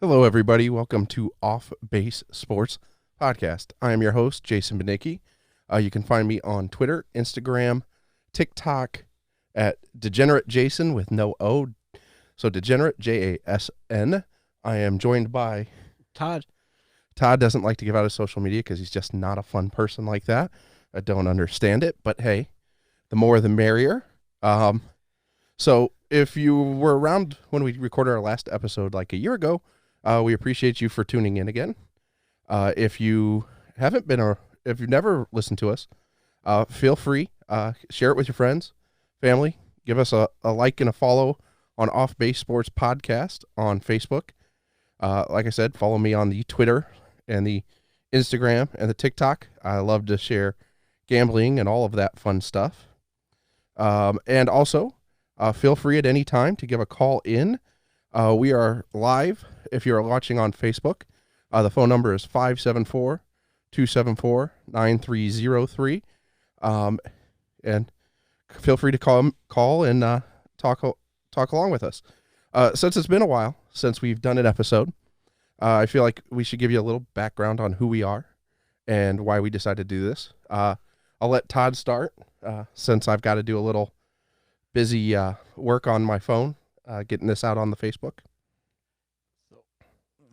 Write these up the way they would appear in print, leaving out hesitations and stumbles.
Hello, everybody. Welcome to Off Base Sports Podcast. I am your host, Jason Benicki. You can find me on Twitter, Instagram, TikTok at Degenerate Jason with no O. So Degenerate, Jason. I am joined by Todd. Todd doesn't like to give out his social media because he's just not a fun person like that. I don't understand it, but hey, the more the merrier. So if you were around when we recorded our last episode like a year ago, we appreciate you for tuning in again. If you haven't been, or if you've never listened to us, feel free, share it with your friends, family. Give us a like and a follow on Off Base Sports Podcast on Facebook. Like I said, follow me on the Twitter and the Instagram and the TikTok. I love to share gambling and all of that fun stuff. And also, feel free at any time to give a call in. We are live if you're watching on Facebook. The phone number is 574-274-9303. And feel free to call and talk along with us. Since it's been a while since we've done an episode, I feel like we should give you a little background on who we are and why we decided to do this. I'll let Todd start since I've got to do a little busy work on my phone, getting this out on the Facebook.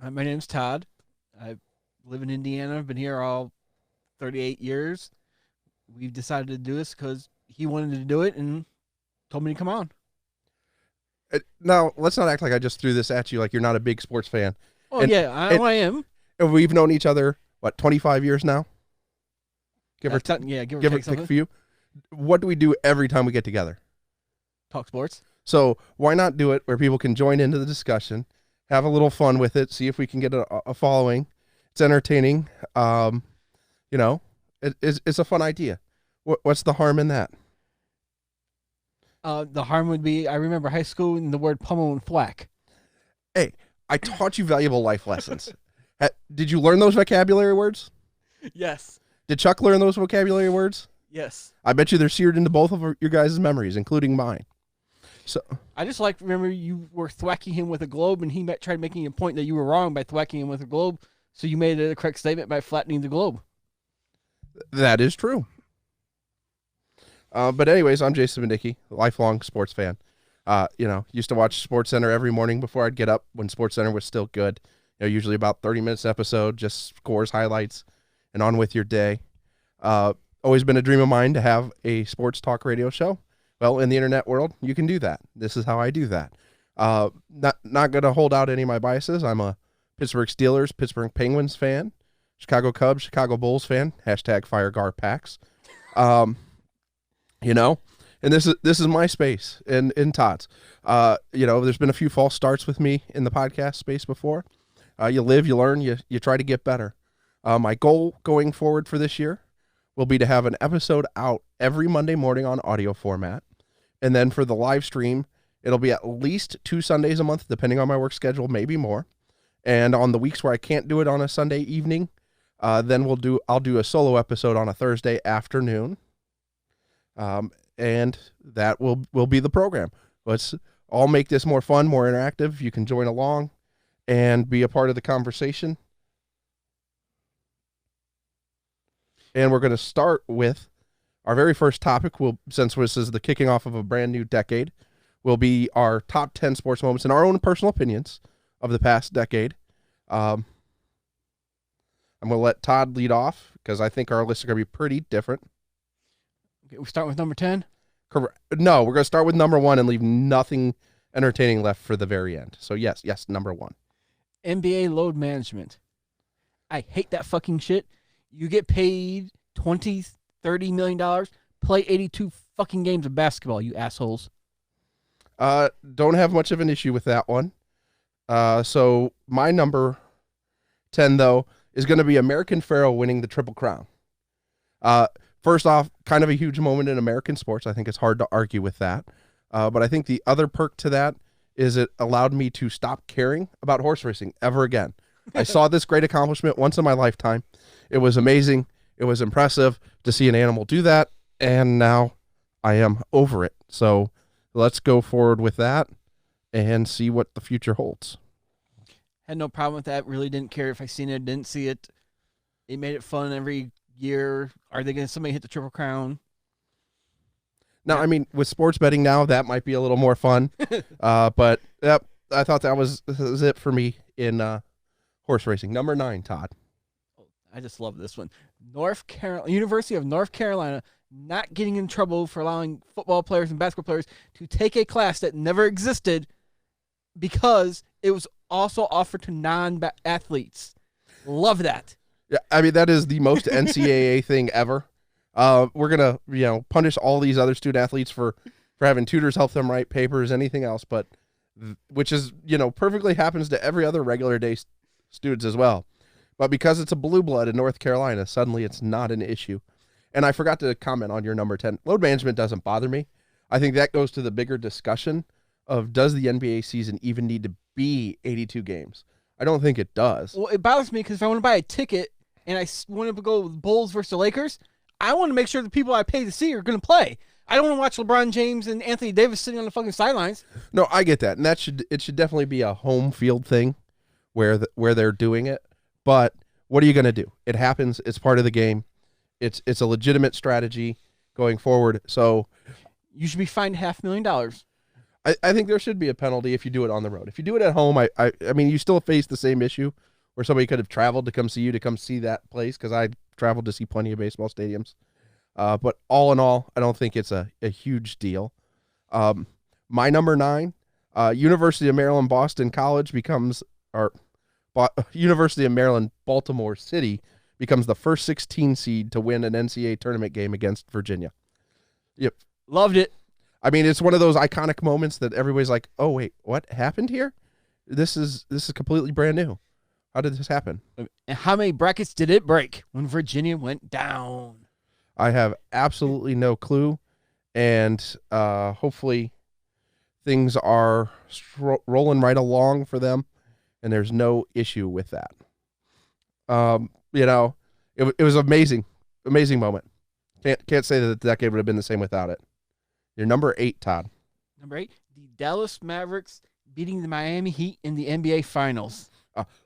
My name's Todd. I live in Indiana. I've been here all 38 years. We've decided to do this because he wanted to do it and told me to come on. Now, let's not act like I just threw this at you like you're not a big sports fan. Oh, I am. And we've known each other, 25 years now? Give or take a few. What do we do every time we get together? Talk sports. So why not do it where people can join into the discussion, have a little fun with it, see if we can get a following. It's entertaining. It's a fun idea. What's the harm in that? The harm would be, I remember high school and the word pummel and thwack. Hey, I taught you valuable life lessons. Did you learn those vocabulary words? Yes. Did Chuck learn those vocabulary words? Yes. I bet you they're seared into both of your guys' memories, including mine. So I just remember you were thwacking him with a globe, and he tried making a point that you were wrong by thwacking him with a globe, so you made a correct statement by flattening the globe. That is true. But anyways, I'm Jason Benicki, lifelong sports fan. Used to watch SportsCenter every morning before I'd get up when SportsCenter was still good. Usually about 30 minutes an episode, just scores, highlights, and on with your day. Always been a dream of mine to have a sports talk radio show. Well, in the internet world, you can do that. This is how I do that. Not going to hold out any of my biases. I'm a Pittsburgh Steelers, Pittsburgh Penguins fan, Chicago Cubs, Chicago Bulls fan, #FireGarPax. And this is my space in Todd's. There's been a few false starts with me in the podcast space before. You live, you learn, you try to get better. My goal going forward for this year will be to have an episode out every Monday morning on audio format. And then for the live stream, it'll be at least 2 Sundays a month, depending on my work schedule, maybe more. And on the weeks where I can't do it on a Sunday evening, then I'll do a solo episode on a Thursday afternoon. And that will be the program. Let's all make this more fun, more interactive. You can join along and be a part of the conversation. And we're going to start with our very first topic. Since this is the kicking off of a brand new decade, will be our top 10 sports moments and our own personal opinions of the past decade. I'm going to let Todd lead off because I think our lists are going to be pretty different. Okay, we start with number 10? Correct. No, we're going to start with number 1 and leave nothing entertaining left for the very end. So yes, number 1. NBA load management. I hate that fucking shit. You get paid $20, $30 million, play 82 fucking games of basketball, you assholes. Don't have much of an issue with that one. So my number 10, though, is going to be American Pharoah winning the Triple Crown. First off, kind of a huge moment in American sports. I think it's hard to argue with that. But I think the other perk to that is it allowed me to stop caring about horse racing ever again. I saw this great accomplishment once in my lifetime. It was amazing. It was impressive to see an animal do that. And now I am over it. So let's go forward with that and see what the future holds. Had no problem with that. Really didn't care if I seen it, didn't see it. It made it fun every year. Are they going to somebody hit the Triple Crown? Now, I mean, with sports betting now, that might be a little more fun. But yep, I thought that was it for me in horse racing. Number 9, Todd. I just love this one. University of North Carolina not getting in trouble for allowing football players and basketball players to take a class that never existed because it was also offered to non-athletes. Love that. Yeah, I mean, that is the most NCAA thing ever. We're going to, punish all these other student athletes for having tutors help them write papers, anything else, but which is, perfectly happens to every other regular day students as well. But because it's a blue blood in North Carolina, suddenly it's not an issue. And I forgot to comment on your number 10. Load management doesn't bother me. I think that goes to the bigger discussion of, does the NBA season even need to be 82 games? I don't think it does. Well, it bothers me because if I want to buy a ticket and I want to go with Bulls versus the Lakers, I want to make sure the people I pay to see are going to play. I don't want to watch LeBron James and Anthony Davis sitting on the fucking sidelines. No, I get that. And it should definitely be a home field thing where they're doing it. But what are you going to do? It happens. It's part of the game. It's a legitimate strategy going forward. So you should be fined $500,000. I think there should be a penalty if you do it on the road. If you do it at home, I mean, you still face the same issue where somebody could have traveled to come see that place, because I traveled to see plenty of baseball stadiums. But all in all, I don't think it's a huge deal. My number 9, University of Maryland Boston College University of Maryland Baltimore City becomes the first 16 seed to win an NCAA tournament game against Virginia. Yep. Loved it. I mean, it's one of those iconic moments that everybody's like, oh, wait, what happened here? This is completely brand new. How did this happen? And how many brackets did it break when Virginia went down? I have absolutely no clue. And hopefully things are rolling right along for them, and there's no issue with that. It was amazing moment. Can't say that the decade would have been the same without it. You're number 8, Todd. Number 8, the Dallas Mavericks beating the Miami Heat in the NBA Finals.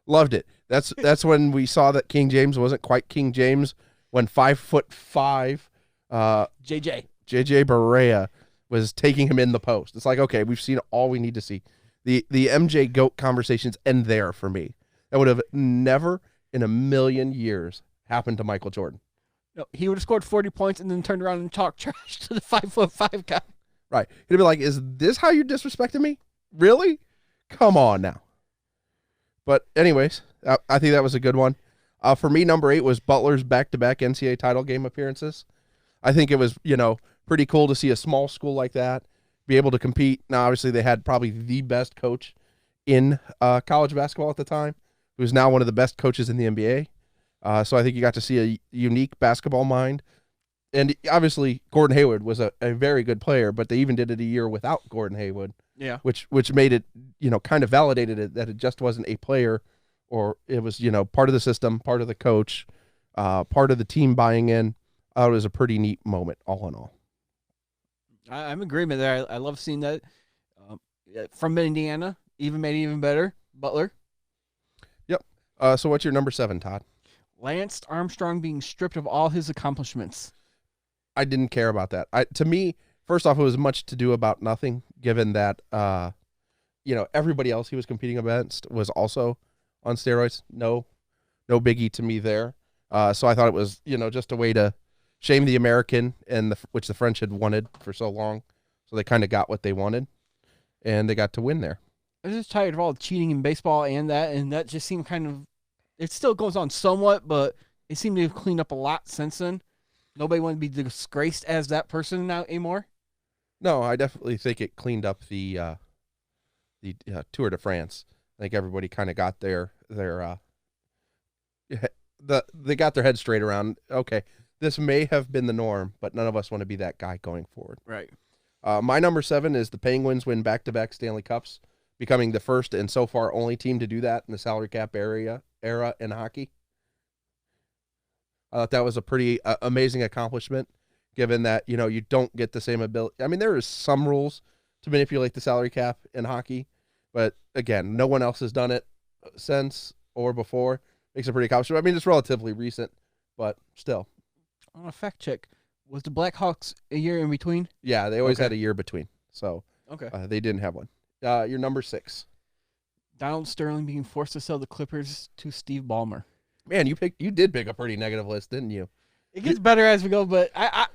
Loved it. That's when we saw that King James wasn't quite King James, when 5'5" JJ Barea was taking him in the post. It's like, okay, we've seen all we need to see. The MJ GOAT conversations end there for me. That would have never in a million years happened to Michael Jordan. No, he would have scored 40 points and then turned around and talked trash to the 5'5" guy. Right. He'd be like, is this how you disrespected me? Really? Come on now. But anyways, I think that was a good one. For me, number 8 was Butler's back-to-back NCAA title game appearances. I think it was, pretty cool to see a small school like that be able to compete. Now, obviously, they had probably the best coach in college basketball at the time, who's now one of the best coaches in the NBA. So I think you got to see a unique basketball mind. And obviously, Gordon Hayward was a very good player, but they even did it a year without Gordon Hayward. Yeah. Which made it, kind of validated it that it just wasn't a player, or it was, part of the system, part of the coach, part of the team buying in. It was a pretty neat moment, all in all. I'm in agreement there. I love seeing that. From Indiana, made it even better. Butler. Yep. So what's your number 7, Todd? Lance Armstrong being stripped of all his accomplishments. I didn't care about that. To me, first off, it was much to do about nothing, given that, everybody else he was competing against was also on steroids. No biggie to me there. So I thought it was, just a way to shame the American, and which the French had wanted for so long. So they kind of got what they wanted, and they got to win there. I was just tired of all the cheating in baseball and that just seemed kind of, it still goes on somewhat, but it seemed to have cleaned up a lot since then. Nobody wanted to be disgraced as that person now anymore. No, I definitely think it cleaned up the Tour de France. I think everybody kind of got they got their head straight around. Okay, this may have been the norm, but none of us want to be that guy going forward. Right. My number 7 is the Penguins win back-to-back Stanley Cups, becoming the first and so far only team to do that in the salary cap era in hockey. I thought that was a pretty amazing accomplishment, given that, you don't get the same ability. I mean, there is some rules to manipulate the salary cap in hockey, but again, no one else has done it. since or before makes a pretty accomplishment. I mean, it's relatively recent, but still. I want to fact check. Was the Blackhawks a year in between? Yeah, they always Okay. had a year between, so Okay. they didn't have one. Your number 6. Donald Sterling being forced to sell the Clippers to Steve Ballmer. Man, you did pick a pretty negative list, didn't you? It gets better as we go, but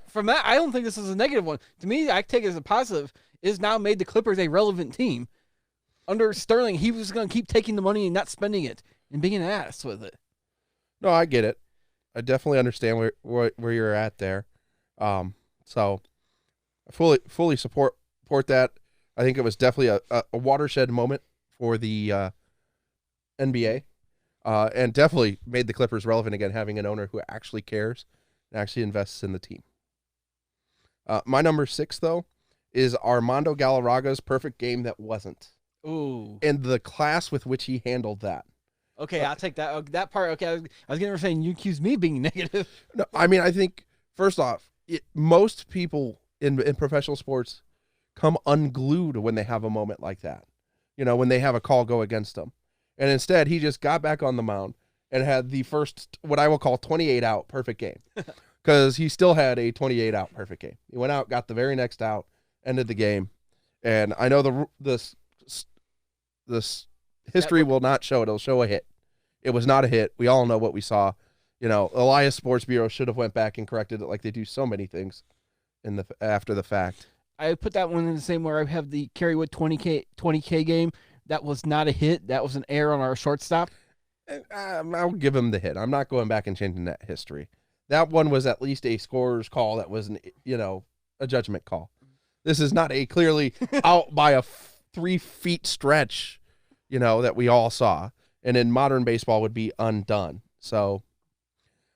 from that, I don't think this is a negative one. To me, I take it as a positive. It has now made the Clippers a relevant team. Under Sterling, he was going to keep taking the money and not spending it and being an ass with it. No, I get it. I definitely understand where you're at there. So I fully support that. I think it was definitely a watershed moment for the NBA, and definitely made the Clippers relevant again, having an owner who actually cares and actually invests in the team. My number 6, though, is Armando Galarraga's perfect game that wasn't. Ooh. And the class with which he handled that. Okay, I'll take that. That part. Okay, I was going to say you accused me of being negative. No, I mean, I think first off, most people in professional sports come unglued when they have a moment like that. You know, when they have a call go against them, and instead he just got back on the mound and had the first, what I will call 28 out perfect game, because he still had a 28 out perfect game. He went out, got the very next out, ended the game, and I know this history will not show it. It'll show a hit. It was not a hit. We all know what we saw. You know, Elias Sports Bureau should have went back and corrected it, like they do so many things after the fact. I put that one in the same where I have the Kerrywood 20K game. That was not a hit. That was an error on our shortstop. I'll give him the hit. I'm not going back and changing that history. That one was at least a scorer's call. That was a judgment call. This is not a clearly out by a 3 feet stretch, that we all saw. And in modern baseball would be undone. So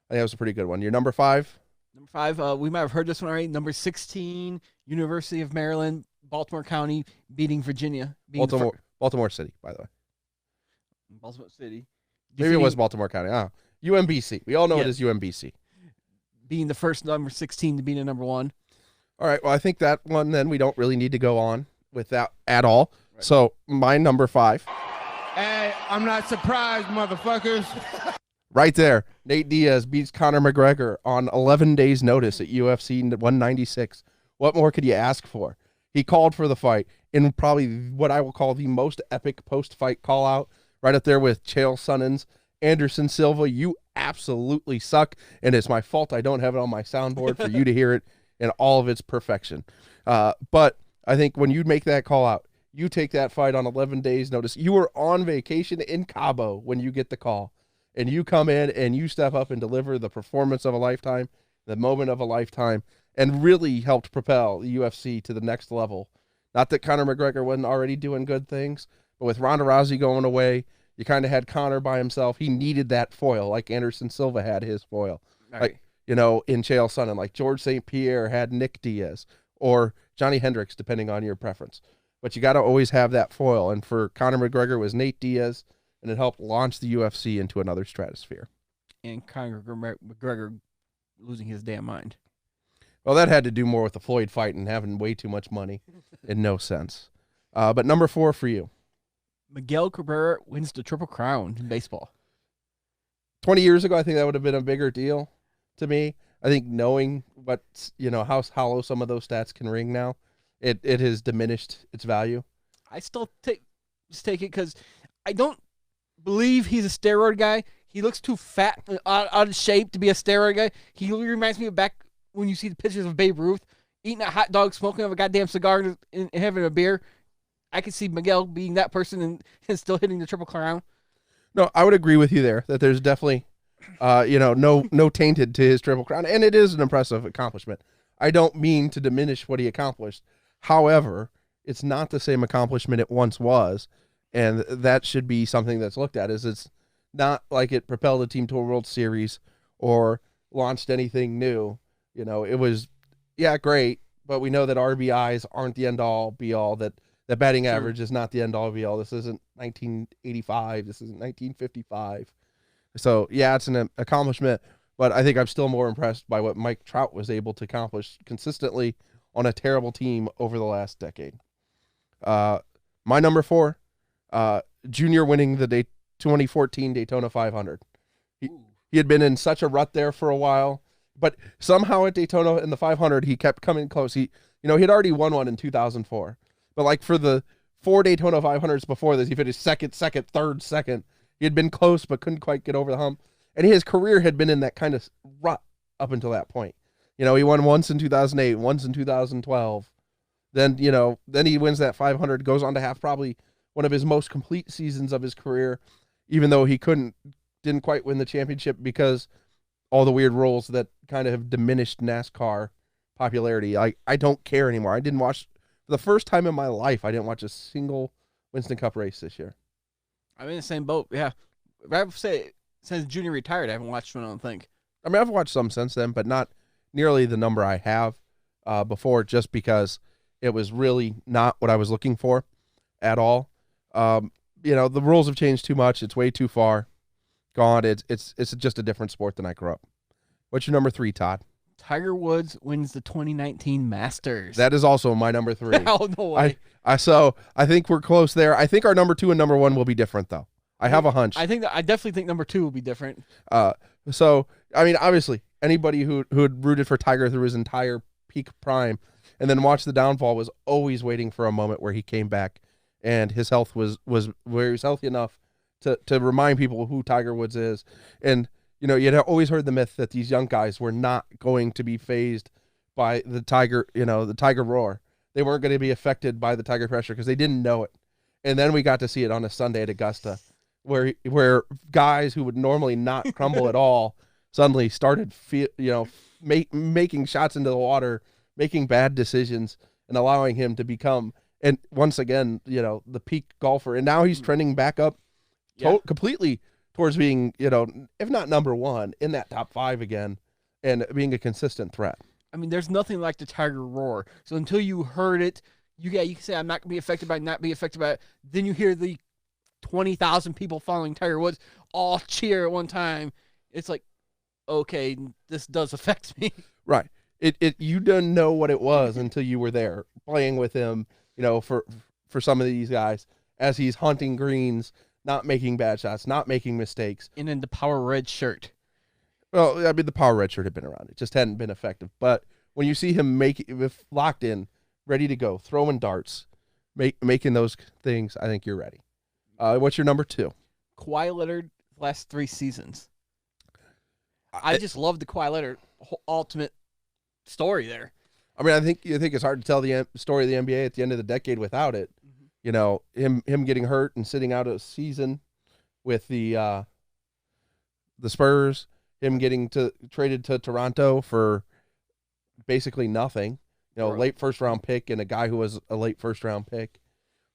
I think that was a pretty good one. Your number 5? Number 5, we might have heard this one already. Number 16, University of Maryland, Baltimore County beating Virginia. Baltimore City, by the way. Baltimore City. Maybe it was Baltimore County. UMBC. We all know it as UMBC. Being the first number 16 to beat a number 1. All right. Well, I think that one then we don't really need to go on with that at all. Right. So my number 5. Hey, I'm not surprised, motherfuckers. Right there. Nate Diaz beats Conor McGregor on 11 days' notice at UFC 196. What more could you ask for? He called for the fight in probably what I will call the most epic post-fight call-out, right up there with Chael Sonnen's Anderson Silva. You absolutely suck, and it's my fault I don't have it on my soundboard for you to hear it in all of its perfection. But I think when you make that call-out, you take that fight on 11 days' notice. You were on vacation in Cabo when you get the call, and you come in and you step up and deliver the performance of a lifetime, the moment of a lifetime, and really helped propel the UFC to the next level. Not that Conor McGregor wasn't already doing good things, but with Ronda Rousey going away, you kind of had Conor by himself. He needed that foil, like Anderson Silva had his foil. Right. Like, in Chael Sonnen, like George St. Pierre had Nick Diaz, or Johnny Hendricks, depending on your preference. But you got to always have that foil. And for Conor McGregor, it was Nate Diaz, and it helped launch the UFC into another stratosphere. And Conor McGregor losing his damn mind. Well, that had to do more with the Floyd fight and having way too much money in no sense. But number 4 for you. Miguel Cabrera wins the Triple Crown in baseball. 20 years ago, I think that would have been a bigger deal to me. I think knowing how hollow some of those stats can ring now, it has diminished its value. I still take it because I don't believe he's a steroid guy. He looks too fat, out of shape to be a steroid guy. He reminds me of back when you see the pictures of Babe Ruth eating a hot dog, smoking a goddamn cigar, and having a beer. I could see Miguel being that person and still hitting the Triple Crown. No, I would agree with you there that there's definitely, no tainted to his Triple Crown, and it is an impressive accomplishment. I don't mean to diminish what he accomplished. However, it's not the same accomplishment it once was, and that should be something that's looked at. It's not like it propelled the team to a World Series or launched anything new. It was, great, but we know that RBIs aren't the end-all, be-all, that batting average is not the end-all, be-all. This isn't 1985. This isn't 1955. So, it's an accomplishment, but I think I'm still more impressed by what Mike Trout was able to accomplish consistently on a terrible team over the last decade. My number 4, Junior winning the 2014 Daytona 500. He had been in such a rut there for a while, but somehow at Daytona in the 500 he kept coming close. He had already won one in 2004, but like for the 4 Daytona 500s before this, he finished second, third, second. He had been close but couldn't quite get over the hump, and his career had been in that kind of rut up until that point. He won once in 2008, once in 2012. Then he wins that 500, goes on to have probably one of his most complete seasons of his career, even though he didn't quite win the championship because all the weird rules that kind of have diminished NASCAR popularity. I don't care anymore. I didn't watch, for the first time in my life, I didn't watch a single Winston Cup race this year. I'm in the same boat. Yeah. I would say since Junior retired, I haven't watched one, I don't think. I mean, I've watched some since then, but not nearly the number I have before, just because it was really not what I was looking for at all. The rules have changed too much. It's way too far gone. It's just a different sport than I grew up. What's your number 3, Todd? Tiger Woods wins the 2019 Masters. That is also my number 3. Oh, no way. So I think we're close there. I think our number 2 and number 1 will be different, though. I have a hunch. I definitely think number 2 will be different. So I mean, obviously, anybody who had rooted for Tiger through his entire peak prime and then watched the downfall was always waiting for a moment where he came back and his health was where he was healthy enough to remind people who Tiger Woods is. And you'd always heard the myth that these young guys were not going to be fazed by the Tiger roar. They weren't going to be affected by the Tiger pressure because they didn't know it. And then we got to see it on a Sunday at Augusta, where guys who would normally not crumble at all suddenly started making shots into the water, making bad decisions, and allowing him to become, and once again, the peak golfer. And now he's trending back up completely towards being, if not number 1, in that top 5 again, and being a consistent threat. I mean, there's nothing like the Tiger roar. So until you heard it, you can say, I'm not going to be affected by it, not be affected by it. Then you hear the 20,000 people following Tiger Woods all cheer at one time. It's like, okay, this does affect me. Right. You didn't know what it was until you were there playing with him, for some of these guys as he's hunting greens, not making bad shots, not making mistakes. And in the Power Red shirt. Well, I mean, the Power Red shirt had been around. It just hadn't been effective. But when you see him locked in, ready to go, throwing darts, making those things, I think you're ready. What's your number 2? Kawhi Leonard last 3 seasons. I just love the Kawhi Leonard ultimate story there. I mean, I think it's hard to tell the story of the NBA at the end of the decade without it. Him getting hurt and sitting out a season with the Spurs, him getting traded to Toronto for basically nothing. Late first round pick and a guy who was a late first round pick.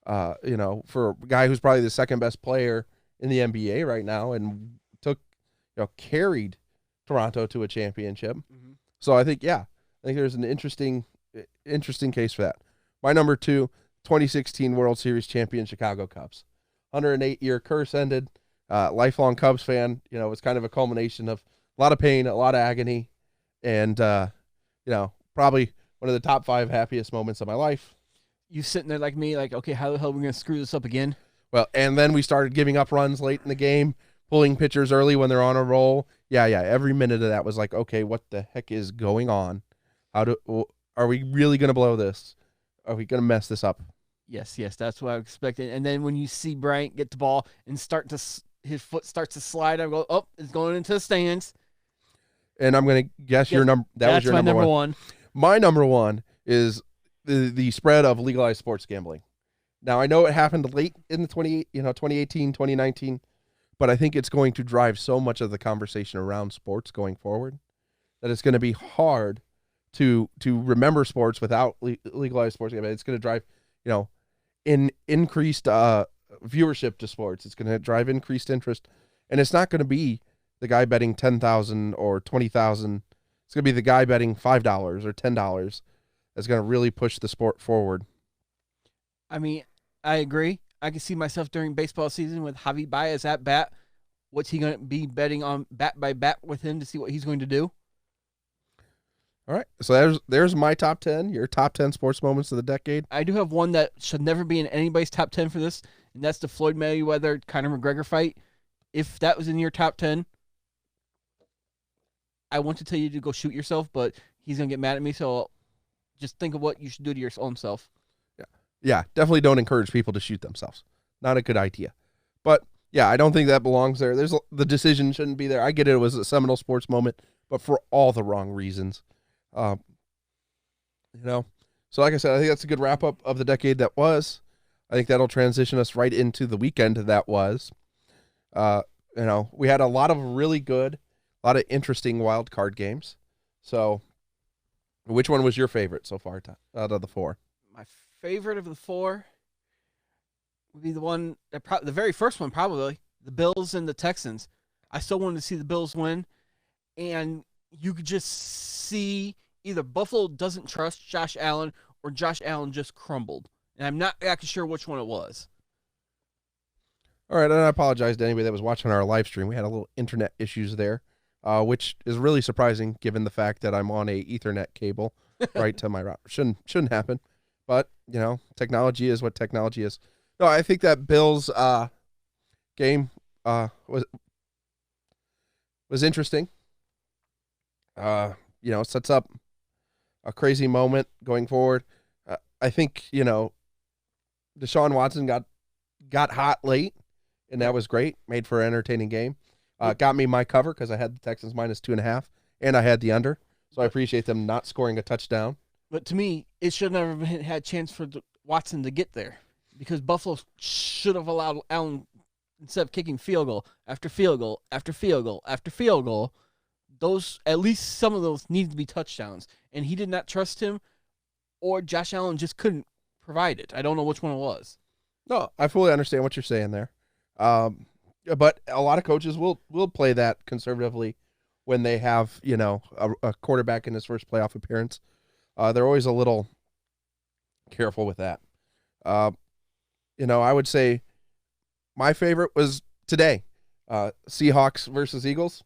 For a guy who's probably the second best player in the NBA right now and carried Toronto to a championship. Mm-hmm. So I think there's an interesting case for that. My number 2, 2016 World Series champion Chicago Cubs. 108-year curse ended. Lifelong Cubs fan. It's kind of a culmination of a lot of pain, a lot of agony, and probably one of the top 5 happiest moments of my life. You sitting there like me, like, okay, how the hell are we going to screw this up again? Well, and then we started giving up runs late in the game, pulling pitchers early when they're on a roll. Yeah. Every minute of that was like, okay, what the heck is going on? Are we really going to blow this? Are we going to mess this up? Yes, that's what I expected. And then when you see Bryant get the ball and his foot starts to slide, I go, oh, it's going into the stands. And I'm going to guess your number. That's was your number 1. My number 1 is the spread of legalized sports gambling. Now, I know it happened late in the 2018, 2019, but I think it's going to drive so much of the conversation around sports going forward that it's going to be hard to remember sports without legalized sports gambling. It's going to drive, increased viewership to sports. It's going to drive increased interest, and it's not going to be the guy betting $10,000 or $20,000. It's going to be the guy betting $5 or $10 that's going to really push the sport forward. I mean, I agree. I can see myself during baseball season with Javi Baez at bat. What's he going to be betting on bat by bat with him to see what he's going to do? All right. So there's my top 10, your top 10 sports moments of the decade. I do have one that should never be in anybody's top 10 for this, and that's the Floyd Mayweather Conor McGregor fight. if that was in your top 10, I want to tell you to go shoot yourself, but he's going to get mad at me, so just think of what you should do to your own self. Yeah, definitely don't encourage people to shoot themselves. Not a good idea. But, yeah, I don't think that belongs there. The decision shouldn't be there. I get it. It was a seminal sports moment, but for all the wrong reasons. So like I said, I think that's a good wrap-up of the decade that was. I think that'll transition us right into the weekend that was. We had a lot of really good, a lot of interesting wild card games. So, which one was your favorite so far out of the four? My favorite of the four would be the one, the very first one probably, the Bills and the Texans. I still wanted to see the Bills win, and you could just see either Buffalo doesn't trust Josh Allen or Josh Allen just crumbled. And I'm not actually sure which one it was. All right, and I apologize to anybody that was watching our live stream. We had a little internet issues there, which is really surprising given the fact that I'm on a Ethernet cable right to my router. Shouldn't happen, but technology is what technology is. No, I think that Bills game was interesting. Sets up a crazy moment going forward. I think Deshaun Watson got hot late, and that was great. Made for an entertaining game. Got me my cover because I had the Texans -2.5, and I had the under. So I appreciate them not scoring a touchdown. But to me, it should never have had a chance for Watson to get there because Buffalo should have allowed Allen, instead of kicking field goal after field goal after field goal after field goal, at least some of those needed to be touchdowns. And he did not trust him, or Josh Allen just couldn't provide it. I don't know which one it was. No, I fully understand what you're saying there. But a lot of coaches will play that conservatively when they have, a quarterback in his first playoff appearance. They're always a little careful with that. I would say my favorite was today, Seahawks versus Eagles.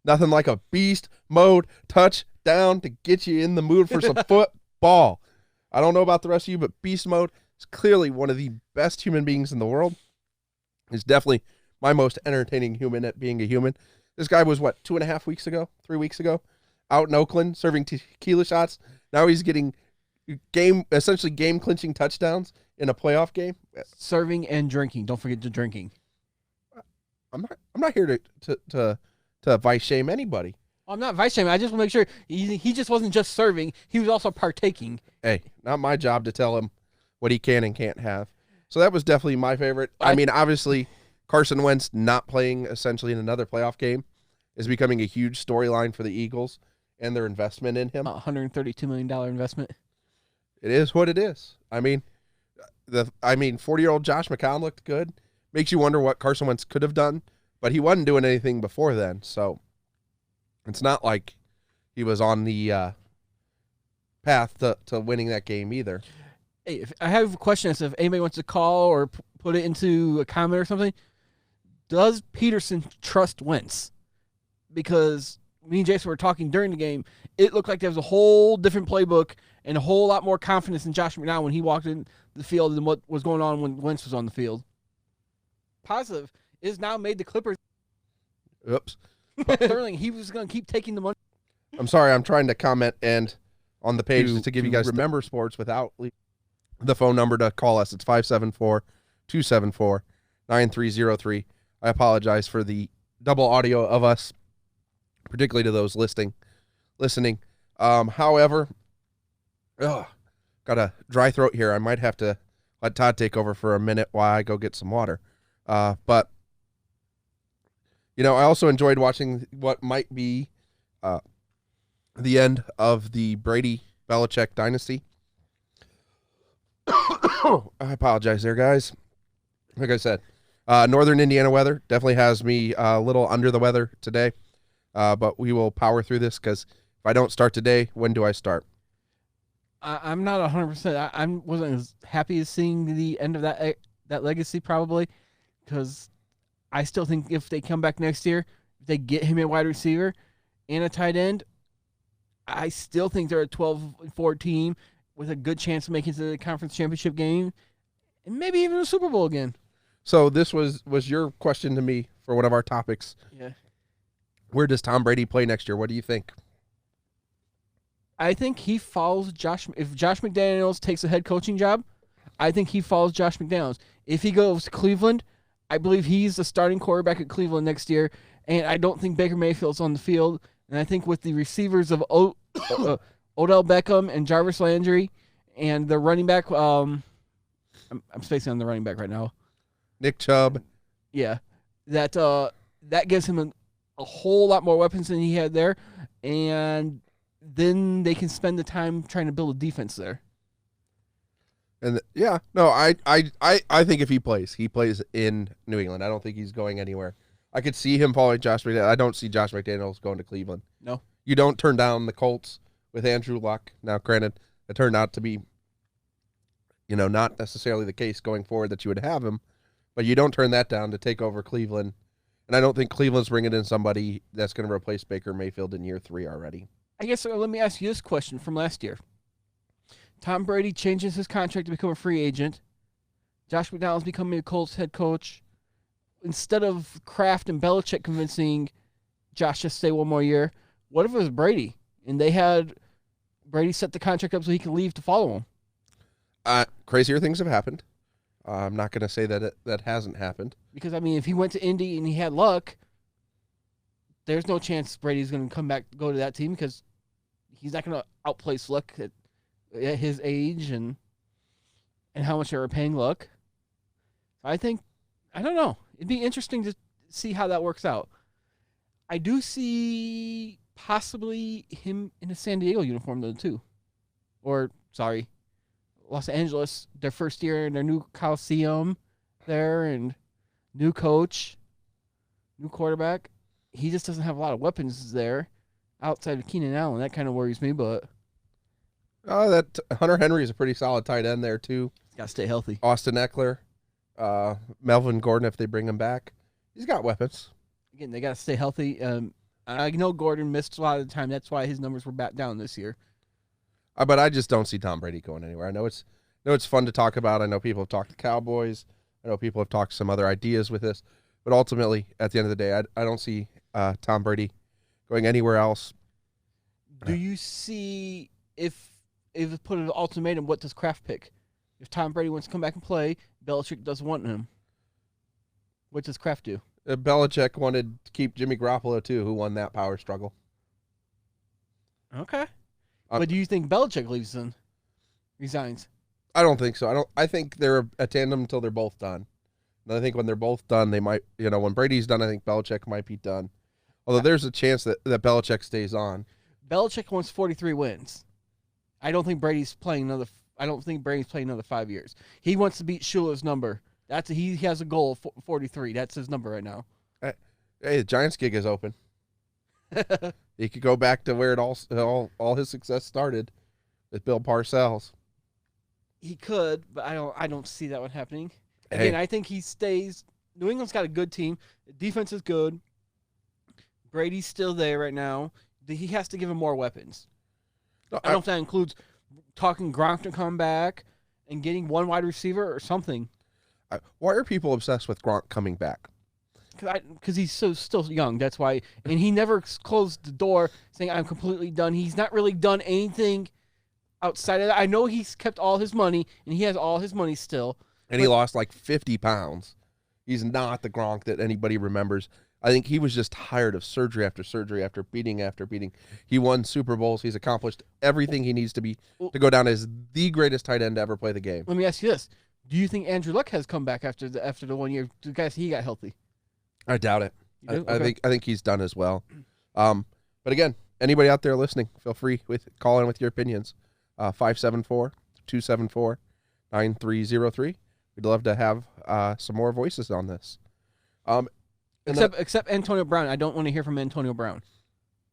Nothing like a beast mode touchdown to get you in the mood for some football. I don't know about the rest of you, but beast mode is clearly one of the best human beings in the world. He's definitely my most entertaining human at being a human. This guy was, 3 weeks ago, out in Oakland serving tequila shots. Now he's getting essentially game-clinching touchdowns in a playoff game. Serving and drinking. Don't forget the drinking. I'm not here to vice shame anybody. I'm not vice shaming. I just want to make sure he just wasn't just serving. He was also partaking. Hey, not my job to tell him what he can and can't have. So that was definitely my favorite. I mean, obviously, Carson Wentz not playing essentially in another playoff game is becoming a huge storyline for the Eagles and their investment in him. $132 million investment. It is what it is. I mean, 40-year-old Josh McCown looked good. Makes you wonder what Carson Wentz could have done, but he wasn't doing anything before then. So it's not like he was on the path to winning that game either. Hey, if I have a question, if anybody wants to call or put it into a comment or something, does Peterson trust Wentz? Because me and Jason were talking during the game, it looked like there was a whole different playbook and a whole lot more confidence in Josh McCown when he walked in the field than what was going on when Wentz was on the field. Positive is now made the Clippers. Oops. Sterling, he was going to keep taking the money. I'm sorry, I'm trying to comment and on the page to give you guys remember sports without the phone number to call us. It's 574-274-9303. I apologize for the double audio of us, particularly to those listening. However, got a dry throat here. I might have to let Todd take over for a minute while I go get some water. But I also enjoyed watching what might be the end of the Brady Belichick dynasty. I apologize there, guys. Like I said, Northern Indiana weather definitely has me a little under the weather today. But we will power through this because if I don't start today, when do I start? I'm not 100%. I wasn't as happy as seeing the end of that legacy probably because I still think if they come back next year, if they get him a wide receiver and a tight end, I still think they're a 12-4 team with a good chance of making it to the conference championship game and maybe even a Super Bowl again. So this was your question to me for one of our topics. Yeah. Where does Tom Brady play next year? What do you think? I think he follows Josh. If Josh McDaniels takes a head coaching job, I think he follows Josh McDaniels. If he goes to Cleveland, I believe he's the starting quarterback at Cleveland next year, and I don't think Baker Mayfield's on the field. And I think with the receivers of Odell Beckham and Jarvis Landry and the running back, I'm spacing on the running back right now. Nick Chubb. Yeah, that gives him a whole lot more weapons than he had there, and then they can spend the time trying to build a defense there. And I think if he plays in New England. I don't think he's going anywhere. I could see him following Josh McDaniels. I don't see Josh McDaniels going to Cleveland. No. You don't turn down the Colts with Andrew Luck. Now, granted, it turned out to be, not necessarily the case going forward that you would have him, but you don't turn that down to take over Cleveland. And I don't think Cleveland's bringing in somebody that's going to replace Baker Mayfield in year 3 already. I guess let me ask you this question from last year. Tom Brady changes his contract to become a free agent. Josh McDaniels becoming a Colts head coach. Instead of Kraft and Belichick convincing Josh to stay one more year, what if it was Brady and they had Brady set the contract up so he could leave to follow him? Crazier things have happened. I'm not going to say that that hasn't happened. Because, if he went to Indy and he had luck, there's no chance Brady's going to come back go to that team because he's not going to outplace Luck at his age and how much they were paying Luck. I don't know. It'd be interesting to see how that works out. I do see possibly him in a San Diego uniform, though, too. Los Angeles, their first year in their new Coliseum there, and new coach, new quarterback. He just doesn't have a lot of weapons there outside of Keenan Allen. That kind of worries me, but... that Hunter Henry is a pretty solid tight end there, too. He's got to stay healthy. Austin Eckler. Melvin Gordon, if they bring him back, he's got weapons. Again, they got to stay healthy. I know Gordon missed a lot of the time. That's why his numbers were back down this year. But I just don't see Tom Brady going anywhere. I know it's fun to talk about. I know people have talked to Cowboys. I know people have talked some other ideas with this. But ultimately, at the end of the day, I don't see Tom Brady going anywhere else. Do you see if put an ultimatum, what does Kraft pick? If Tom Brady wants to come back and play, Belichick doesn't want him. What does Kraft do? Belichick wanted to keep Jimmy Garoppolo, too, who won that power struggle. Okay. But do you think Belichick leaves and resigns? I don't think so. I think they're a tandem until they're both done. And I think when they're both done, they might, when Brady's done, I think Belichick might be done. Although there's a chance that Belichick stays on. Belichick wants 43 wins. I don't think Brady's playing another 5 years. He wants to beat Shula's number. He has a goal of 43. That's his number right now. Hey, the Giants gig is open. He could go back to where it all his success started with Bill Parcells. He could, but I don't see that one happening. Hey. Again, I think he stays. New England's got a good team. The defense is good. Brady's still there right now. He has to give him more weapons. No, I don't know if that includes talking Gronk to come back and getting one wide receiver or something. Why are people obsessed with Gronk coming back? Because he's still young. That's why. And he never closed the door saying, I'm completely done. He's not really done anything outside of that. I know he's kept all his money, and he has all his money still. And he lost like 50 pounds. He's not the Gronk that anybody remembers. I think he was just tired of surgery after surgery, after beating. He won Super Bowls. He's accomplished everything he needs to go down as the greatest tight end to ever play the game. Let me ask you this. Do you think Andrew Luck has come back after the 1 year? Guys, he got healthy. I doubt it. Okay. I think he's done as well. But again, anybody out there listening, feel free call in with your opinions. 574-274-9303. We'd love to have some more voices on this. Except Antonio Brown. I don't want to hear from Antonio Brown.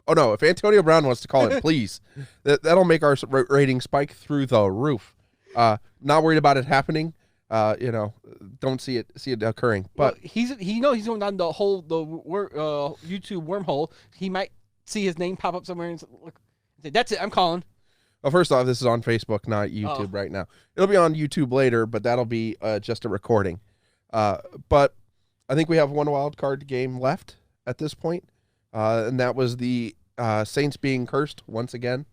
Oh, no. If Antonio Brown wants to call in, please. That'll make our rating spike through the roof. Not worried about it happening. Don't see it occurring. But he's going down the YouTube wormhole. He might see his name pop up somewhere and say, that's it. I'm calling. Well, first off, this is on Facebook, not YouTube right now. It'll be on YouTube later, but that'll be just a recording. But I think we have one wild card game left at this point, and that was the Saints being cursed once again.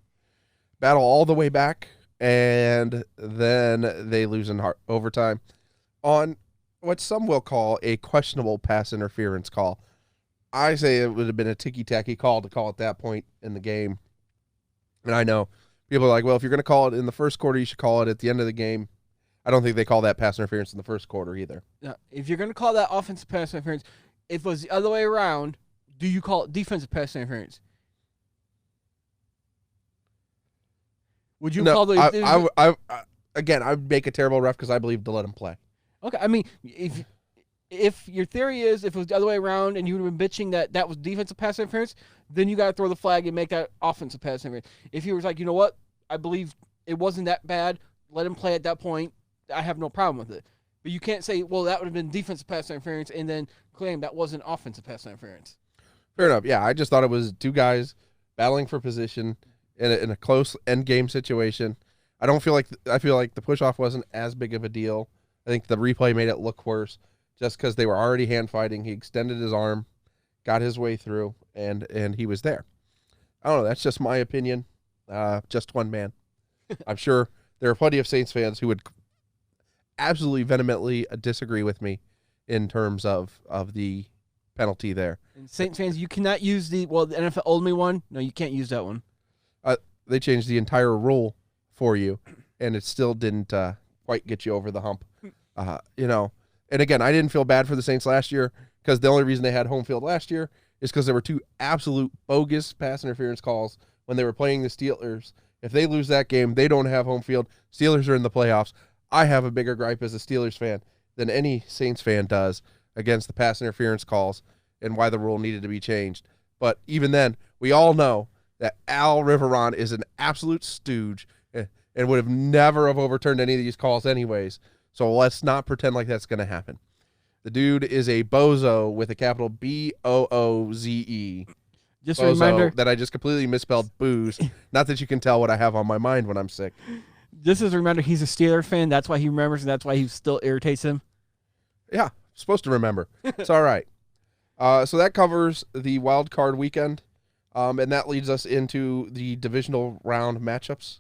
Battle all the way back, and then they lose in overtime on what some will call a questionable pass interference call. I say it would have been a ticky-tacky call to call at that point in the game. And I know people are like, well, if you're going to call it in the first quarter, you should call it at the end of the game. I don't think they call that pass interference in the first quarter either. Now, if you're going to call that offensive pass interference, if it was the other way around, do you call it defensive pass interference? Would you call the... Again, I would make a terrible ref because I believe to let him play. Okay, I mean, if your theory is if it was the other way around and you would have been bitching that was defensive pass interference, then you got to throw the flag and make that offensive pass interference. If you was like, you know what, I believe it wasn't that bad, let him play at that point, I have no problem with it. But you can't say, well, that would have been defensive pass interference and then claim that wasn't offensive pass interference. Fair enough. Yeah, I just thought it was two guys battling for position in a close end game situation. I feel like the push off wasn't as big of a deal. I think the replay made it look worse just because they were already hand fighting. He extended his arm, got his way through, and he was there. I don't know. That's just my opinion. Just one man. I'm sure there are plenty of Saints fans who would absolutely vehemently disagree with me in terms of the penalty there. And Saints fans, you cannot use the NFL only one. No, you can't use that one. They changed the entire rule for you, and it still didn't quite get you over the hump. And again, I didn't feel bad for the Saints last year because the only reason they had home field last year is because there were two absolute bogus pass interference calls when they were playing the Steelers. If they lose that game, they don't have home field. Steelers are in the playoffs. I have a bigger gripe as a Steelers fan than any Saints fan does against the pass interference calls and why the rule needed to be changed. But even then, we all know that Al Riveron is an absolute stooge and would have never have overturned any of these calls anyways. So let's not pretend like that's going to happen. The dude is a bozo with a capital B-O-O-Z-E. Just bozo a reminder that I just completely misspelled booze. Not that you can tell what I have on my mind when I'm sick. Just as a reminder, he's a Steeler fan. That's why he remembers, and that's why he still irritates him. Yeah, supposed to remember. It's all right. So that covers the wild card weekend, and that leads us into the divisional round matchups.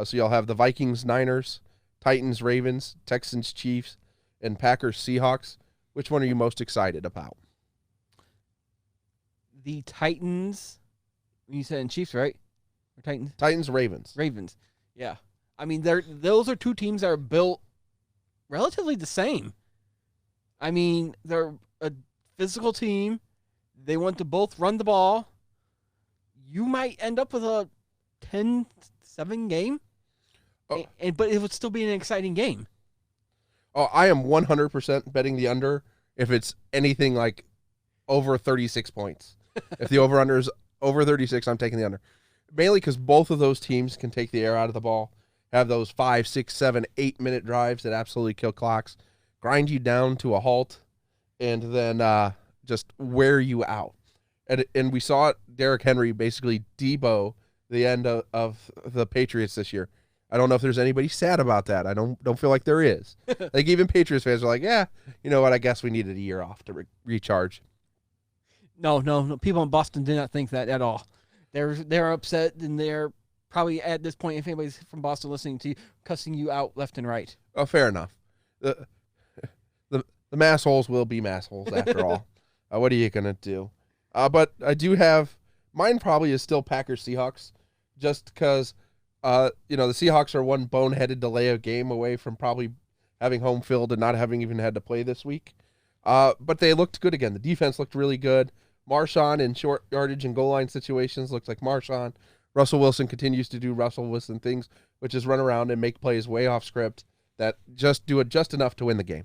So you'll have the Vikings, Niners, Titans, Ravens, Texans, Chiefs, and Packers, Seahawks. Which one are you most excited about? The Titans. You said in Chiefs, right? Or Titans? Titans, Ravens. Ravens. Yeah. I mean, those are two teams that are built relatively the same. I mean, they're a physical team. They want to both run the ball. You might end up with a 10-7 game, but it would still be an exciting game. Oh, I am 100% betting the under if it's anything like over 36 points. If the over-under is over 36, I'm taking the under. Mainly because both of those teams can take the air out of the ball, have those 5, 6, 7, 8-minute drives that absolutely kill clocks, grind you down to a halt, and then just wear you out. And we saw it, Derrick Henry basically debo the end of the Patriots this year. I don't know if there's anybody sad about that. I don't feel like there is. Like even Patriots fans are like, yeah, you know what? I guess we needed a year off to recharge. No. People in Boston did not think that at all. They're upset, and they're probably at this point, if anybody's from Boston listening to you, cussing you out left and right. Oh, fair enough. The massholes will be massholes after all. What are you gonna do? But I do have mine. Probably is still Packers Seahawks, just because the Seahawks are one boneheaded delay of game away from probably having home field and not having even had to play this week. But they looked good again. The defense looked really good. Marshawn in short yardage and goal line situations looks like Marshawn. Russell Wilson continues to do Russell Wilson things, which is run around and make plays way off script that just do it just enough to win the game.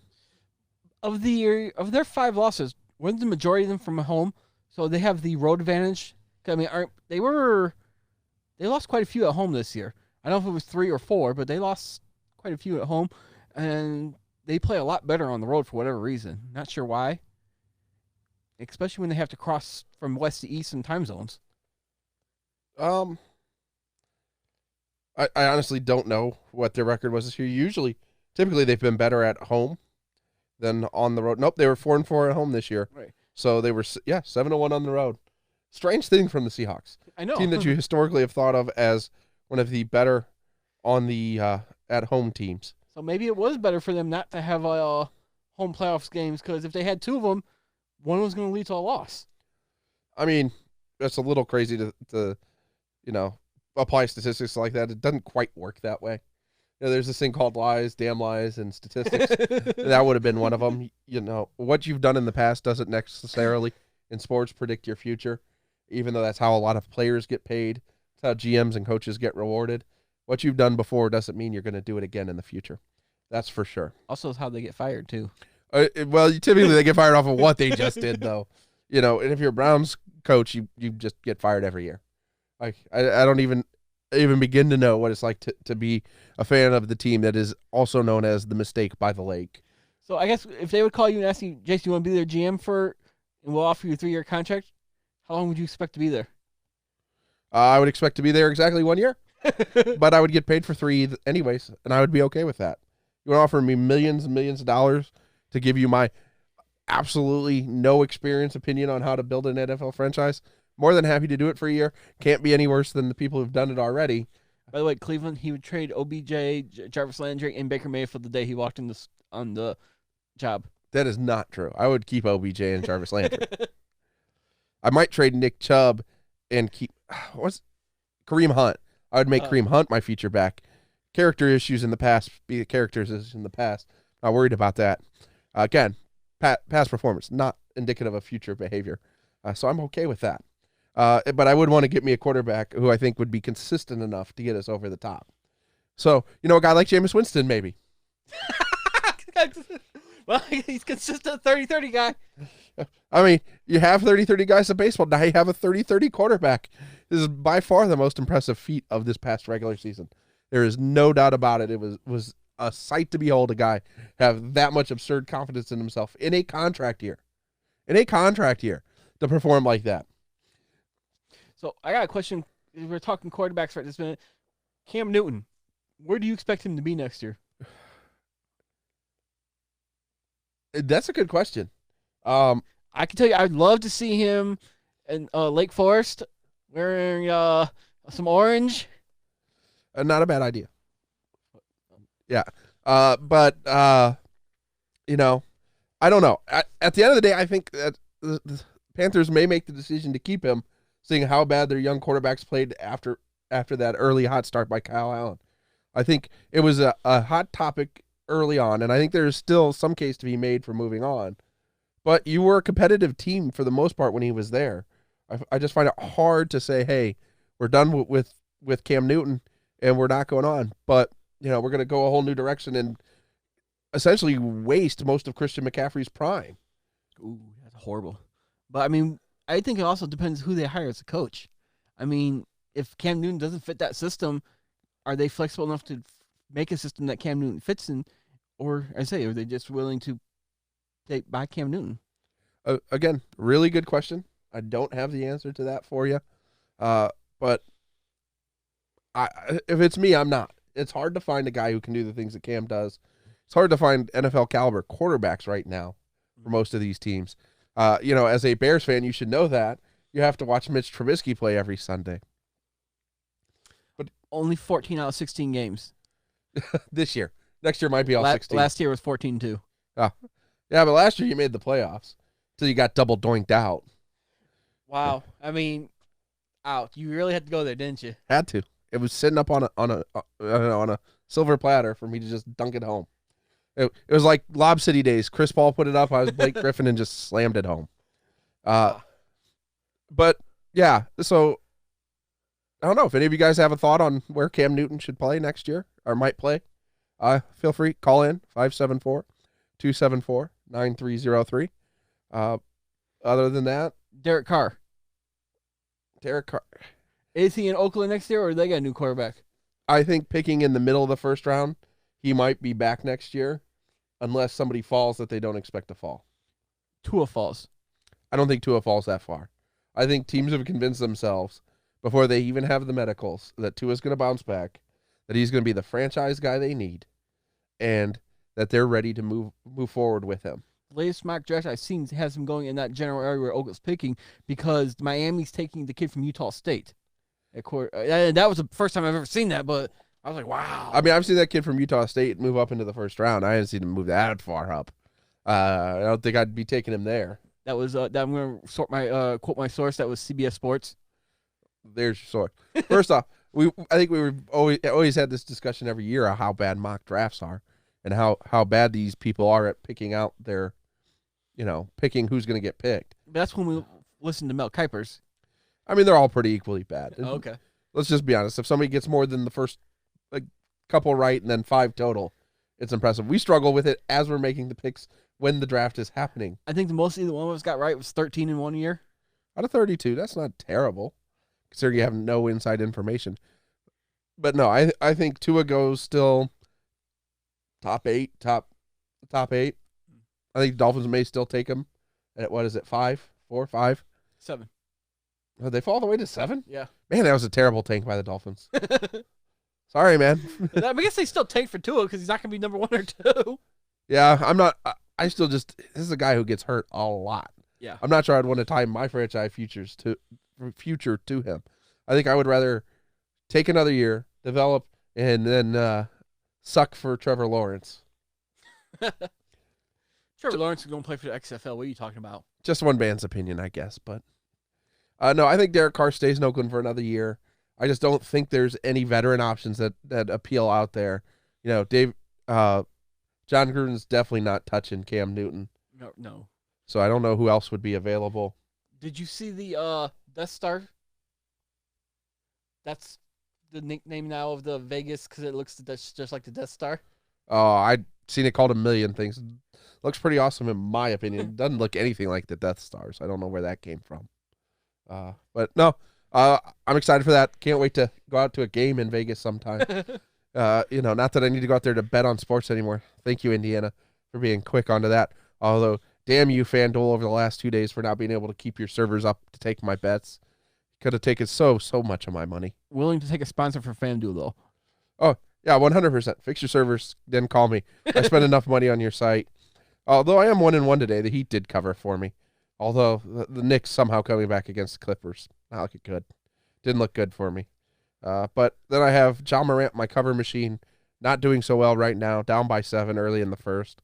Of their 5 losses, weren't the majority of them from home? So they have the road advantage. I mean, they lost quite a few at home this year. I don't know if it was 3 or 4, but they lost quite a few at home, and they play a lot better on the road for whatever reason. Not sure why. Especially when they have to cross from west to east in time zones. I honestly don't know what their record was this year. Typically they've been better at home than on the road. Nope, they were 4-4 at home this year. Right. So they were 7-1 on the road. Strange thing from the Seahawks. I know. Team that you historically have thought of as one of the better on the at home teams. So maybe it was better for them not to have home playoffs games, because if they had 2 of them, one was going to lead to a loss. I mean, that's a little crazy to apply statistics like that. It doesn't quite work that way. There's this thing called lies, damn lies, and statistics. That would have been one of them. What you've done in the past doesn't necessarily in sports predict your future, even though that's how a lot of players get paid. It's how GMs and coaches get rewarded. What you've done before doesn't mean you're going to do it again in the future. That's for sure. Also, it's how they get fired, too. Well, typically they get fired off of what they just did, though. And if you're a Browns coach, you just get fired every year. Like I don't even begin to know what it's like to be a fan of the team that is also known as the mistake by the lake. So I guess if they would call you and ask you, Jason, you want to be their GM and we'll offer you a 3-year contract, how long would you expect to be there? I would expect to be there exactly 1 year, but I would get paid for 3 anyways, and I would be okay with that. You want to offer me millions and millions of dollars to give you my absolutely no experience opinion on how to build an NFL franchise? More than happy to do it for a year. Can't be any worse than the people who've done it already. By the way, Cleveland, he would trade OBJ, Jarvis Landry, and Baker Mayfield the day he walked in on the job. That is not true. I would keep OBJ and Jarvis Landry. I might trade Nick Chubb and keep Kareem Hunt. I would make Kareem Hunt my feature back. Character issues in the past be the characters in the past. Not worried about that. Again, past performance, not indicative of future behavior. So I'm okay with that. But I would want to get me a quarterback who I think would be consistent enough to get us over the top. So, a guy like Jameis Winston, maybe. Well, he's consistent 30-30 guy. I mean, you have 30-30 guys in baseball. Now you have a 30-30 quarterback. This is by far the most impressive feat of this past regular season. There is no doubt about it. It was a sight to behold a guy have that much absurd confidence in himself in a contract year. To perform like that. So I got a question. We're talking quarterbacks right this minute. Cam Newton, where do you expect him to be next year? That's a good question. I can tell you, I'd love to see him in Lake Forest wearing some orange. Not a bad idea. Yeah. But I don't know. At the end of the day, I think that the Panthers may make the decision to keep him, seeing how bad their young quarterbacks played after that early hot start by Kyle Allen. I think it was a hot topic early on, and I think there's still some case to be made for moving on. But you were a competitive team for the most part when he was there. I just find it hard to say, hey, we're done with Cam Newton and we're not going on. But, we're going to go a whole new direction and essentially waste most of Christian McCaffrey's prime. Ooh, that's horrible. But, I mean, I think it also depends who they hire as a coach. I mean, if Cam Newton doesn't fit that system, are they flexible enough to make a system that Cam Newton fits in? Or, I say, are they just willing to buy Cam Newton? Again, really good question. I don't have the answer to that for you. But if it's me, I'm not. It's hard to find a guy who can do the things that Cam does. It's hard to find NFL caliber quarterbacks right now for most of these teams. As a Bears fan, you should know that. You have to watch Mitch Trubisky play every Sunday. But only 14 out of 16 games. This year. Next year might be all 16. Last year was 14-2. Yeah, but last year you made the playoffs until you got double doinked out. Wow. I mean, out. You really had to go there, didn't you? Had to. It was sitting up on a silver platter for me to just dunk it home. It was like Lob City days. Chris Paul put it up. I was Blake Griffin and just slammed it home. But yeah, so I don't know if any of you guys have a thought on where Cam Newton should play next year or might play. Feel free, call in 574-274-9303. Other than that, Derek Carr. Derek Carr. Is he in Oakland next year, or they got a new quarterback? I think picking in the middle of the first round, he might be back next year unless somebody falls that they don't expect to fall. Tua falls. I don't think Tua falls that far. I think teams have convinced themselves before they even have the medicals that Tua's going to bounce back, that he's going to be the franchise guy they need, and that they're ready to move forward with him. The latest mock draft I've seen has him going in that general area where Oakland's picking because Miami's taking the kid from Utah State. That was the first time I've ever seen that, but I was like, wow. I mean, I've seen that kid from Utah State move up into the first round. I haven't seen him move that far up. I don't think I'd be taking him there. That was that I'm going to sort my quote my source. That was CBS Sports. There's your source. First off, I think we always had this discussion every year of how bad mock drafts are and how bad these people are at picking out their, picking who's going to get picked. That's when we listened to Mel Kiper's. I mean, they're all pretty equally bad. Oh, okay. Let's just be honest. If somebody gets more than the first couple right and then 5 total, it's impressive. We struggle with it as we're making the picks when the draft is happening. I think the most either one of us got right was 13 in 1 year. Out of 32, that's not terrible, considering you have no inside information. But no, I think Tua goes still top 8. I think the Dolphins may still take him at, what is it, 5? 4, 5? 7. Oh, they fall all the way to 7? Yeah. Man, that was a terrible tank by the Dolphins. Sorry, man. I guess they still take for Tua because he's not going to be number 1 or 2. Yeah, I'm not. I still just. This is a guy who gets hurt a lot. Yeah. I'm not sure I'd want to tie my franchise future to him. I think I would rather take another year, develop, and then suck for Trevor Lawrence. Trevor Lawrence is going to play for the XFL. What are you talking about? Just one man's opinion, I guess. But no, I think Derek Carr stays in Oakland for another year. I just don't think there's any veteran options that appeal out there. John Gruden's definitely not touching Cam Newton. No. So I don't know who else would be available. Did you see the Death Star? That's the nickname now of the Vegas because it looks just like the Death Star. Oh, I'd seen it called a million things. Looks pretty awesome in my opinion. Doesn't look anything like the Death Stars. I don't know where that came from. But no, I'm excited for that. Can't wait to go out to a game in Vegas sometime. Not that I need to go out there to bet on sports anymore. Thank you, Indiana, for being quick onto that. Although, damn you, FanDuel, over the last 2 days for not being able to keep your servers up to take my bets. Could have taken so much of my money. Willing to take a sponsor for FanDuel, though. Oh, yeah, 100%. Fix your servers, then call me. I spent enough money on your site. Although I am 1-1 today, the Heat did cover for me. Although the Knicks somehow coming back against the Clippers. Not like it could. Didn't look good for me. But then I have John Morant, my cover machine, not doing so well right now, down by 7 early in the first.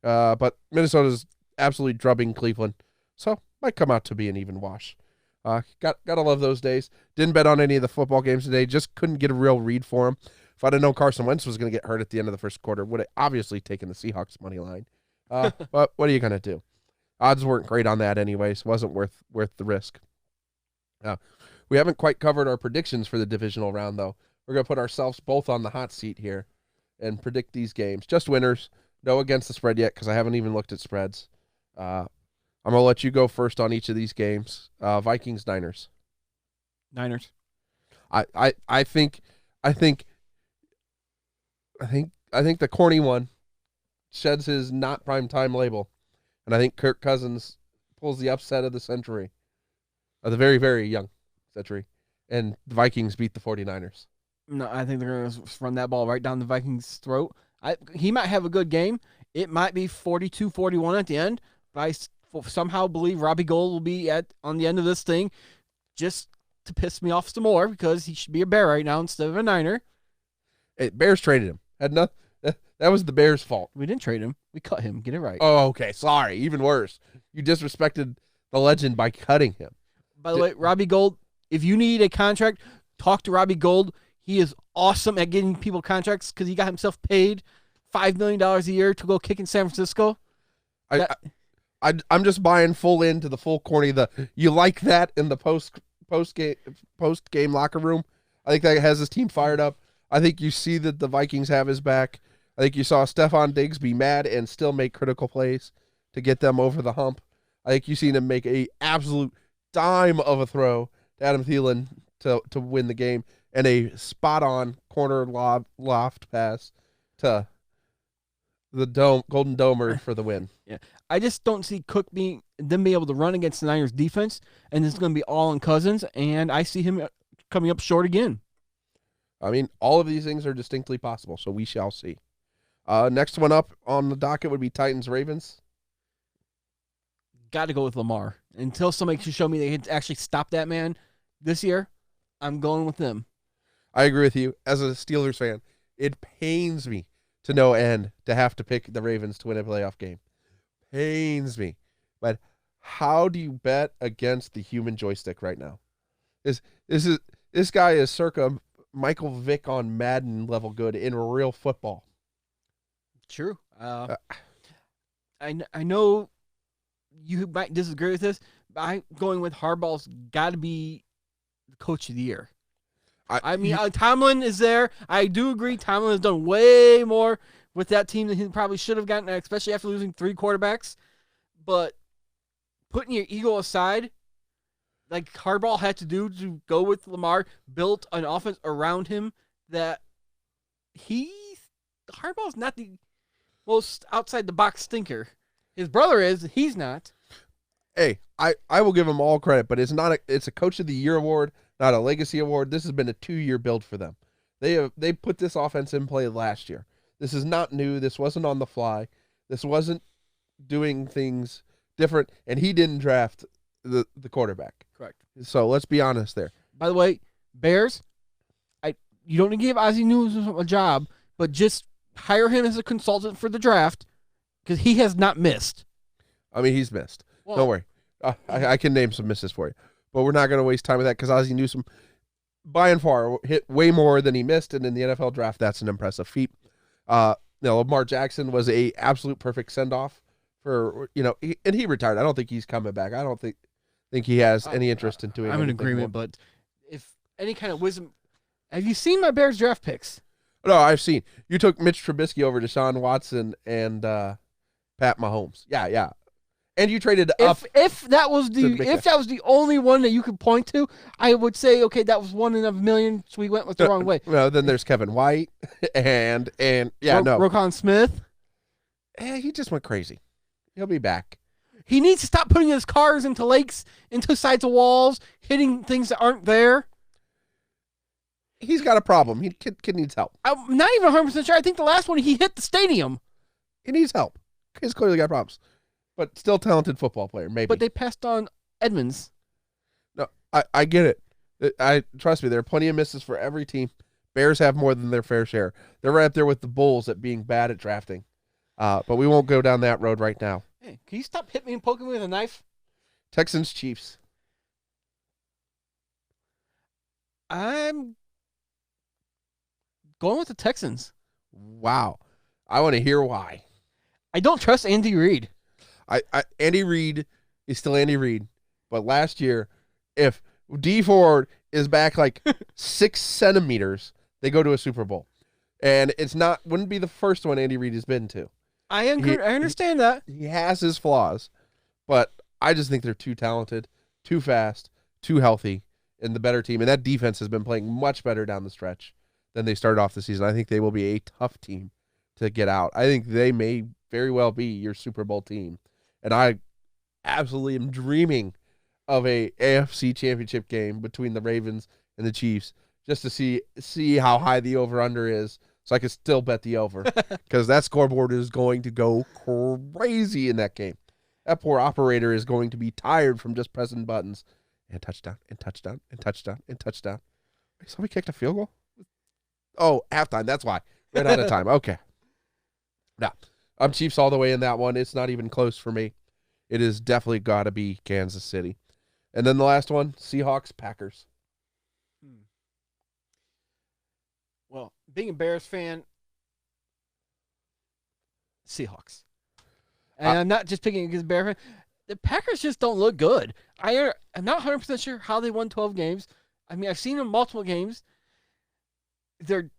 But Minnesota's absolutely drubbing Cleveland, so might come out to be an even wash. Gotta love those days. Didn't bet on any of the football games today. Just couldn't get a real read for him. If I'd have known Carson Wentz was going to get hurt at the end of the first quarter, would have obviously taken the Seahawks money line. But what are you going to do? Odds weren't great on that anyways. Wasn't worth the risk. We haven't quite covered our predictions for the divisional round, though. We're going to put ourselves both on the hot seat here and predict these games. Just winners. No against the spread yet because I haven't even looked at spreads. I'm going to let you go first on each of these games. Vikings, Niners. Niners. I think the corny one sheds his not prime time label. And I think Kirk Cousins pulls the upset of the century. Of the very, very young century. And the Vikings beat the 49ers. No, I think they're going to run that ball right down the Vikings' throat. He might have a good game. It might be 42-41 at the end. But I somehow believe Robbie Gould will be on the end of this thing just to piss me off some more because he should be a Bear right now instead of a Niner. Hey, Bears traded him. That was the Bears' fault. We didn't trade him. We cut him. Get it right. Oh, okay. Sorry. Even worse. You disrespected the legend by cutting him. By the way, Robbie Gould, if you need a contract, talk to Robbie Gould. He is awesome at getting people contracts because he got himself paid $5 million a year to go kick in San Francisco. I'm just buying full into the full corny. You like that in the post game locker room. I think that has his team fired up. I think you see that the Vikings have his back. I think you saw Stephon Diggs be mad and still make critical plays to get them over the hump. I think you seen him make a absolute dime of a throw to Adam Thielen to win the game and a spot-on corner loft pass to the Golden Domer for the win. Yeah, I just don't see Cook being able to run against the Niners defense, and it's going to be all in Cousins, and I see him coming up short again. I mean, all of these things are distinctly possible, so we shall see. Next one up on the docket would be Titans-Ravens. Got to go with Lamar. Until somebody can show me they can actually stop that man this year, I'm going with them. I agree with you. As a Steelers fan, it pains me to no end to have to pick the Ravens to win a playoff game. Pains me. But how do you bet against the human joystick right now? This guy is circa Michael Vick on Madden level good in real football. True. I know you might disagree with this, but I'm going with Harbaugh's got to be the coach of the year. I mean, Tomlin is there. I do agree Tomlin has done way more with that team than he probably should have gotten, especially after losing 3 quarterbacks. But putting your ego aside, like Harbaugh had to do to go with Lamar, built an offense around him that Harbaugh's not the most outside-the-box thinker. His brother is. He's not. Hey, I will give him all credit, but it's a Coach of the Year award, not a legacy award. This has been a 2-year build for them. They put this offense in play last year. This is not new. This wasn't on the fly. This wasn't doing things different, and he didn't draft the quarterback. Correct. So let's be honest there. By the way, Bears, you don't need to give Ozzie Newsome a job, but just hire him as a consultant for the draft because he has not missed. I mean, he's missed. Well, Don't worry. I can name some misses for you. But we're not going to waste time with that because Ozzie Newsome, by and far, hit way more than he missed. And in the NFL draft, that's an impressive feat. Lamar Jackson was a absolute perfect send-off for, and he retired. I don't think he's coming back. I don't think he has any interest in doing I'm in agreement, but if any kind of wisdom. Have you seen my Bears draft picks? No, I've seen. You took Mitch Trubisky over Deshaun Watson and Pat Mahomes. Yeah. And you traded up. If that was the only one that you could point to, I would say, okay, that was one in a million, so we went with the wrong way. Well, then there's Kevin White and Roquan Smith. He just went crazy. He'll be back. He needs to stop putting his cars into lakes, into sides of walls, hitting things that aren't there. He's got a problem. Kid needs help. I'm not even 100% sure. I think the last one he hit the stadium. He needs help. He's clearly got problems. But still talented football player, maybe. But they passed on Edmonds. No, I get it. Trust me, there are plenty of misses for every team. Bears have more than their fair share. They're right up there with the Bulls at being bad at drafting. But we won't go down that road right now. Hey, can you stop hitting me and poking me with a knife? Texans, Chiefs. I'm going with the Texans. Wow. I want to hear why. I don't trust Andy Reid. Andy Reid is still Andy Reid, but last year, if D Ford is back like 6 centimeters, they go to a Super Bowl, and wouldn't be the first one Andy Reid has been to. I understand that he has his flaws, but I just think they're too talented, too fast, too healthy, and the better team. And that defense has been playing much better down the stretch than they started off the season. I think they will be a tough team to get out. I think they may very well be your Super Bowl team. And I absolutely am dreaming of a AFC championship game between the Ravens and the Chiefs just to see how high the over-under is so I can still bet the over because that scoreboard is going to go crazy in that game. That poor operator is going to be tired from just pressing buttons. And touchdown, and touchdown, and touchdown, and touchdown. Somebody kicked a field goal? Oh, halftime. That's why. Ran out of time. Okay. Now, I'm Chiefs all the way in that one. It's not even close for me. It is definitely got to be Kansas City. And then the last one, Seahawks, Packers. Well, being a Bears fan, Seahawks. And I'm not just picking against Bears fan. The Packers just don't look good. I'm not 100% sure how they won 12 games. I mean, I've seen them multiple games. Their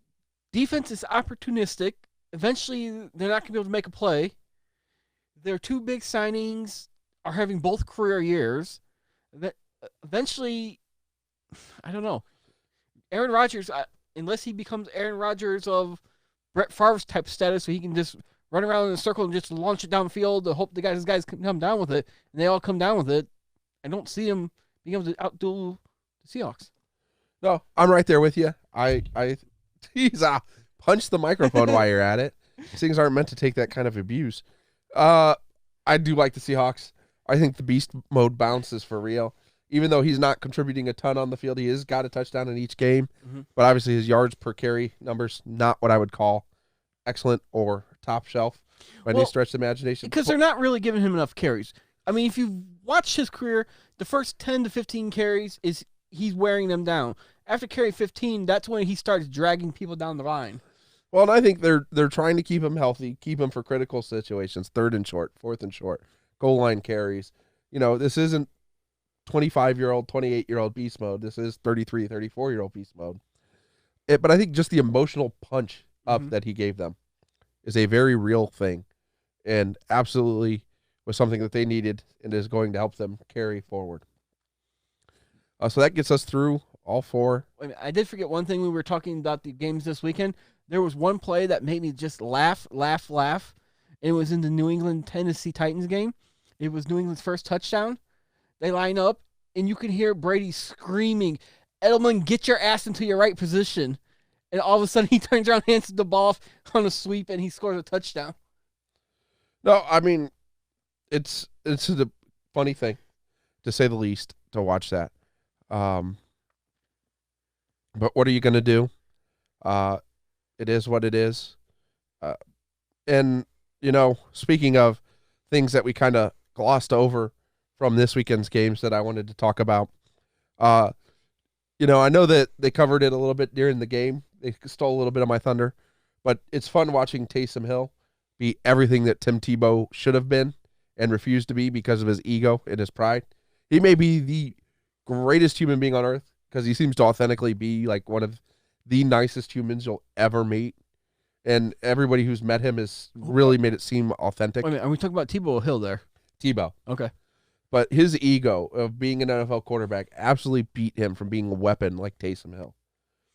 defense is opportunistic. Eventually, they're not going to be able to make a play. Their 2 big signings are having both career years. Eventually, I don't know. Aaron Rodgers, unless he becomes Aaron Rodgers of Brett Favre's type status, so he can just run around in a circle and just launch it downfield to hope his guys come down with it, and they all come down with it, I don't see him being able to outdo the Seahawks. No, I'm right there with you. Tease punch the microphone while you're at it. These things aren't meant to take that kind of abuse. I do like the Seahawks. I think the beast mode bounce is for real. Even though he's not contributing a ton on the field, he has got a touchdown in each game. But obviously his yards per carry numbers, not what I would call excellent or top shelf by any stretch of the imagination. Because they're not really giving him enough carries. I mean, if you watch his career, the first 10 to 15 carries he's wearing them down. After carry 15, that's when he starts dragging people down the line. Well, and I think they're trying to keep him healthy, keep him for critical situations, 3rd and short, 4th and short, goal line carries. This isn't 25-year-old, 28-year-old beast mode. This is 33, 34-year-old beast mode. But I think just the emotional punch up that he gave them is a very real thing and absolutely was something that they needed and is going to help them carry forward. So that gets us through all 4. I did forget one thing. We were talking about the games this weekend. There was one play that made me just laugh. It was in the New England-Tennessee Titans game. It was New England's first touchdown. They line up, and you can hear Brady screaming, "Edelman, get your ass into your right position." And all of a sudden, he turns around, hands the ball off on a sweep, and he scores a touchdown. No, I mean, it's a funny thing, to say the least, to watch that. But what are you going to do? It is what it is. And, speaking of things that we kind of glossed over from this weekend's games that I wanted to talk about, I know that they covered it a little bit during the game. They stole a little bit of my thunder. But it's fun watching Taysom Hill be everything that Tim Tebow should have been and refused to be because of his ego and his pride. He may be the greatest human being on earth because he seems to authentically be like one of the nicest humans you'll ever meet. And everybody who's met him has really made it seem authentic. Wait a minute, are we talking about Tebow or Hill there? Tebow. Okay. But his ego of being an NFL quarterback absolutely beat him from being a weapon like Taysom Hill.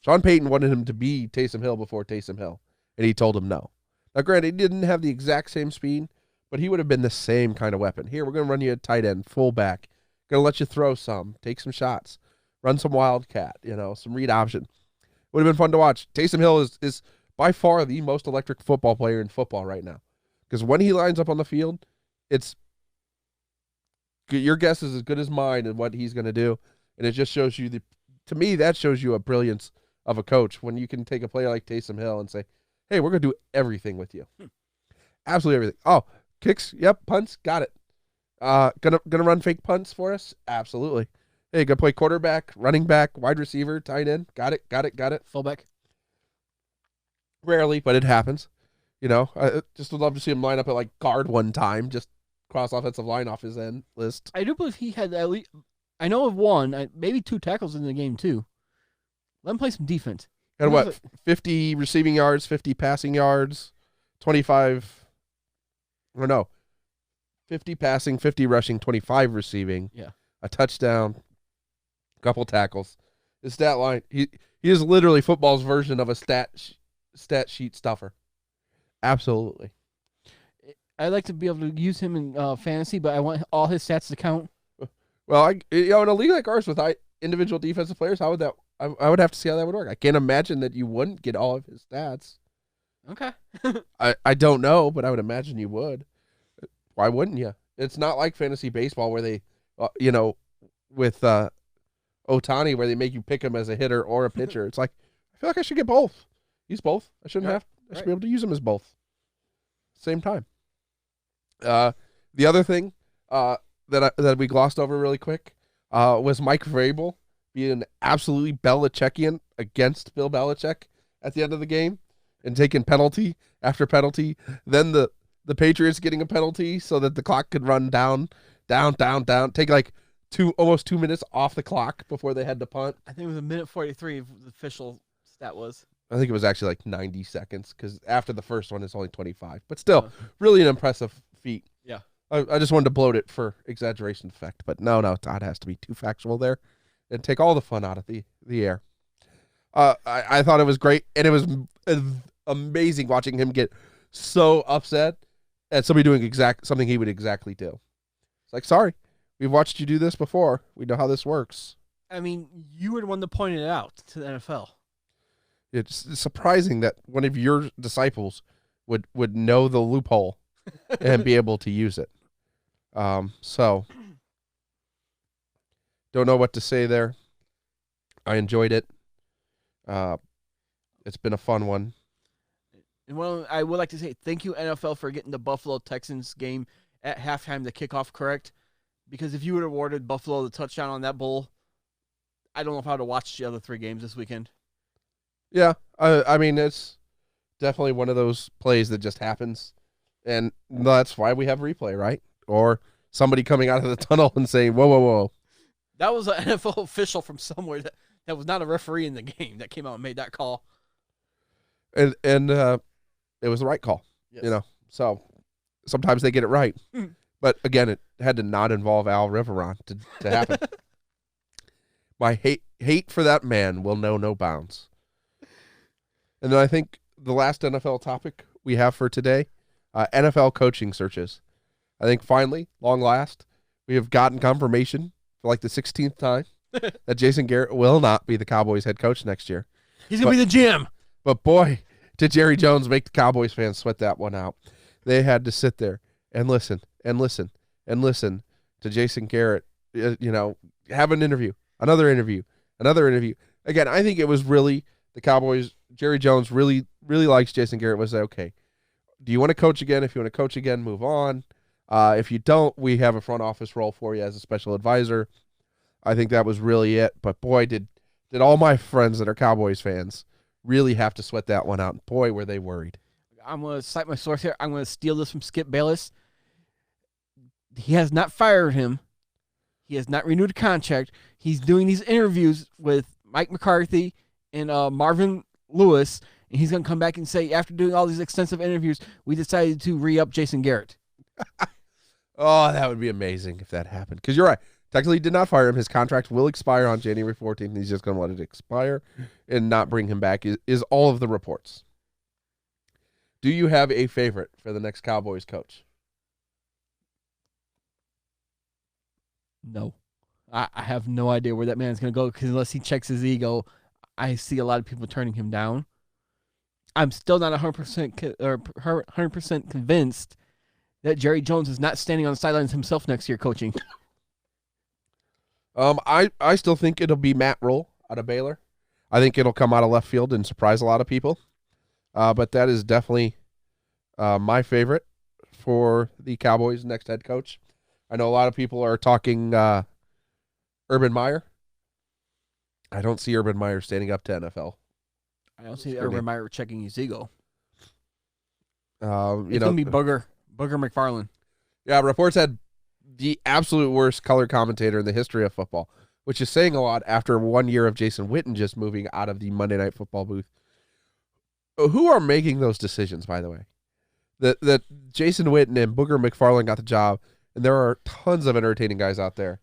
Sean Payton wanted him to be Taysom Hill before Taysom Hill, and he told him no. Now, granted, he didn't have the exact same speed, but he would have been the same kind of weapon. Here, we're going to run you a tight end, fullback. Going to let you throw some, take some shots, run some wildcat, some read option. Would have been fun to watch. Taysom Hill is by far the most electric football player in football right now. Because when he lines up on the field, your guess is as good as mine in what he's going to do. And it just shows you, to me, that shows you a brilliance of a coach when you can take a player like Taysom Hill and say, hey, we're going to do everything with you. Absolutely everything. Oh, kicks, yep, punts, got it. Gonna run fake punts for us? Absolutely. Hey, gonna play quarterback, running back, wide receiver, tight end. Got it. Fullback? Rarely, but it happens. I just would love to see him line up at like guard one time, just cross offensive line off his end list. I do believe he had at least, I know of one, maybe 2 tackles in the game too. Let him play some defense. And what, 50 receiving yards, 50 passing yards, 25, or no, 50 passing, 50 rushing, 25 receiving. Yeah. A touchdown, a couple tackles. His stat line, he is literally football's version of a stat sheet stuffer. Absolutely. I'd like to be able to use him in fantasy, but I want all his stats to count. Well, in a league like ours with individual defensive players, how would that? I would have to see how that would work. I can't imagine that you wouldn't get all of his stats. Okay. I don't know, but I would imagine you would. Why wouldn't you? It's not like fantasy baseball where they, with Ohtani, where they make you pick him as a hitter or a pitcher. It's like, I feel like I should get both. He's both. I shouldn't have. I should be able to use him as both. Same time. The other thing that we glossed over really quick was Mike Vrabel being absolutely Belichickian against Bill Belichick at the end of the game and taking penalty after penalty. Then the Patriots getting a penalty so that the clock could run down, take like almost 2 minutes off the clock before they had to punt. I think it was 1:43. The official stat was. I think it was actually like 90 seconds because after the first one, it's only 25. But still, really an impressive feat. Yeah. I just wanted to bloat it for exaggeration effect. But no, Todd has to be too factual there and take all the fun out of the air. I thought it was great, and it was amazing watching him get so upset at somebody doing something he would exactly do. It's like, sorry, we've watched you do this before. We know how this works. I mean, you were the one that pointed it out to the NFL. It's surprising that one of your disciples would know the loophole and be able to use it. So don't know what to say there. I enjoyed it. It's been a fun one. And I would like to say thank you, NFL, for getting the Buffalo Texans game at halftime, the kickoff correct. Because if you would have awarded Buffalo the touchdown on that bowl, I don't know if I would have watched the other 3 games this weekend. Yeah, I mean, it's definitely one of those plays that just happens. And that's why we have replay, right? Or somebody coming out of the tunnel and saying, whoa, whoa, whoa. That was an NFL official from somewhere that was not a referee in the game that came out and made that call. And it was the right call, Yes. you know. So sometimes they get it right. But again, it had to not involve Al Riveron to happen. My hate for that man will know no bounds. And then I think the last NFL topic we have for today, NFL coaching searches. I think finally, long last, we have gotten confirmation for like the 16th time that Jason Garrett will not be the Cowboys head coach next year. He's going to be the GM. But boy, did Jerry Jones make the Cowboys fans sweat that one out. They had to sit there and listen and listen and listen to Jason Garrett, have an interview, another interview, another interview. Again, I think it was really the Cowboys. Jerry Jones really, really likes Jason Garrett. Was okay, do you want to coach again? If you want to coach again, move on. If you don't, we have a front office role for you as a special advisor. I think that was really it. But boy, did all my friends that are Cowboys fans really have to sweat that one out. Boy, were they worried. I'm going to cite my source here. I'm going to steal this from Skip Bayless. He has not fired him. He has not renewed a contract. He's doing these interviews with Mike McCarthy and Marvin Lewis, and he's going to come back and say, after doing all these extensive interviews, we decided to re-up Jason Garrett. Oh, that would be amazing if that happened. Because you're right. Technically, he did not fire him. His contract will expire on January 14th. He's just going to let it expire and not bring him back, is all of the reports. Do you have a favorite for the next Cowboys coach? No. I have no idea where that man's going to go, because unless he checks his ego, I see a lot of people turning him down. I'm still not 100% convinced that Jerry Jones is not standing on the sidelines himself next year coaching. I still think it'll be Matt Rule out of Baylor. I think it'll come out of left field and surprise a lot of people. But that is definitely my favorite for the Cowboys' next head coach. I know a lot of people are talking Urban Meyer. I don't see Urban Meyer standing up to NFL. I don't see Urban Meyer checking his ego. It's going to be Booger McFarland. Yeah, reports had the absolute worst color commentator in the history of football, which is saying a lot after 1 year of Jason Witten just moving out of the Monday Night Football booth. Who are making those decisions, by the way? That Jason Witten and Booger McFarland got the job, and there are tons of entertaining guys out there.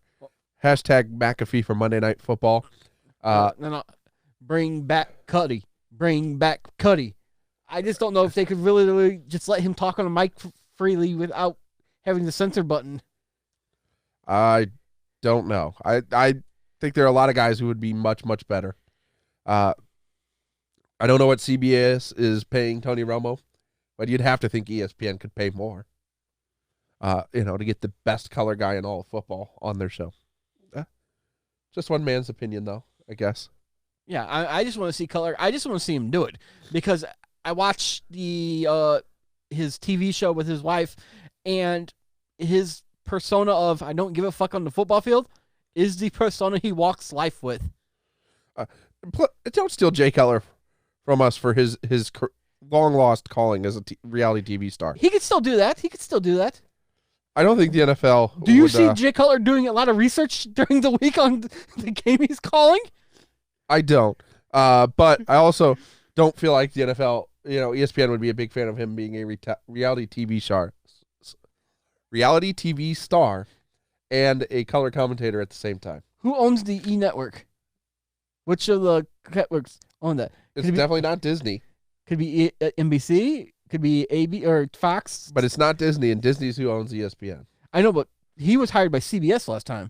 Hashtag McAfee for Monday Night Football. No. Bring back Cuddy. Bring back Cuddy. I just don't know if they could really just let him talk on a mic freely without having the censor button. I don't know. I think there are a lot of guys who would be much, much better. I don't know what CBS is paying Tony Romo, but you'd have to think ESPN could pay more, to get the best color guy in all of football on their show. Just one man's opinion, though, I guess. Yeah, I just want to see color. I just want to see him do it, because I watched his TV show with his wife, and his persona of I don't give a fuck on the football field is the persona he walks life with. Don't steal Jay Cutler from us for his long-lost calling as a reality TV star. He could still do that. I don't think the NFL Do you see Jay Cutler doing a lot of research during the week on the game he's calling? I don't. But I also don't feel like the NFL, ESPN would be a big fan of him being a reality TV star and a color commentator at the same time. Who owns the E Network? Which of the networks own that? It's definitely not Disney. Could be NBC. Could be AB or Fox. But it's not Disney, and Disney's who owns ESPN. I know, but he was hired by CBS last time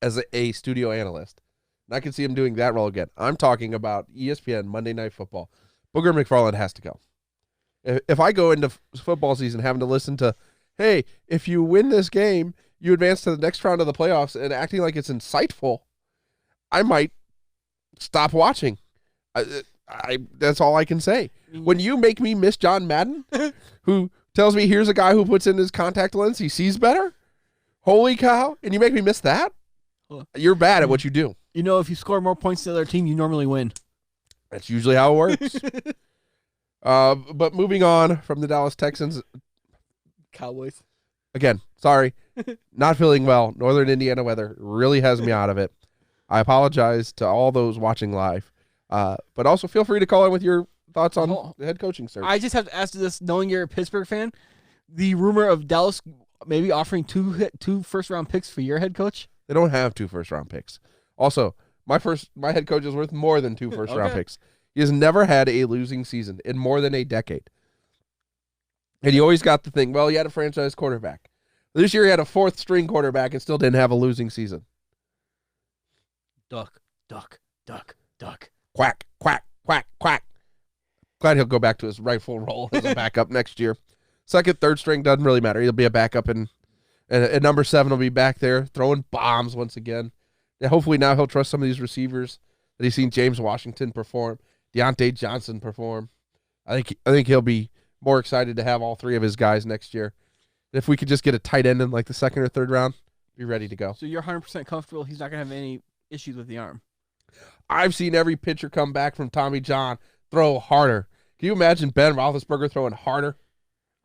as a studio analyst. And I can see him doing that role again. I'm talking about ESPN Monday Night Football. Booger McFarland has to go. If I go into football season having to listen to, hey, if you win this game, you advance to the next round of the playoffs, and acting like it's insightful, I might stop watching. That's all I can say. When you make me miss John Madden, who tells me here's a guy who puts in his contact lens, he sees better. Holy cow! And you make me miss that? You're bad at what you do. You know, if you score more points than the other team, you normally win. That's usually how it works. But moving on from the Dallas Texans, Cowboys. again, sorry, not feeling well. Northern Indiana weather really has me out of it. I apologize to all those watching live. But also feel free to call in with your thoughts on the head coaching search. I just have to ask this, knowing you're a Pittsburgh fan, the rumor of Dallas maybe offering two first-round picks for your head coach? They don't have 2 first-round picks. Also, my head coach is worth more than 2 first-round picks. He has never had a losing season in more than a decade. And he always got the thing, well, he had a franchise quarterback. This year he had a 4th-string quarterback and still didn't have a losing season. Duck, duck, duck, duck. Quack, quack, quack, quack. Glad he'll go back to his rightful role as a backup next year. 2nd, 3rd string doesn't really matter. He'll be a backup, and number 7 will be back there throwing bombs once again. Yeah, hopefully now he'll trust some of these receivers that he's seen James Washington perform, Deontay Johnson perform. I think he'll be more excited to have all 3 of his guys next year. If we could just get a tight end in like the 2nd or 3rd round, be ready to go. So you're 100% comfortable he's not going to have any issues with the arm? I've seen every pitcher come back from Tommy John throw harder. Can you imagine Ben Roethlisberger throwing harder?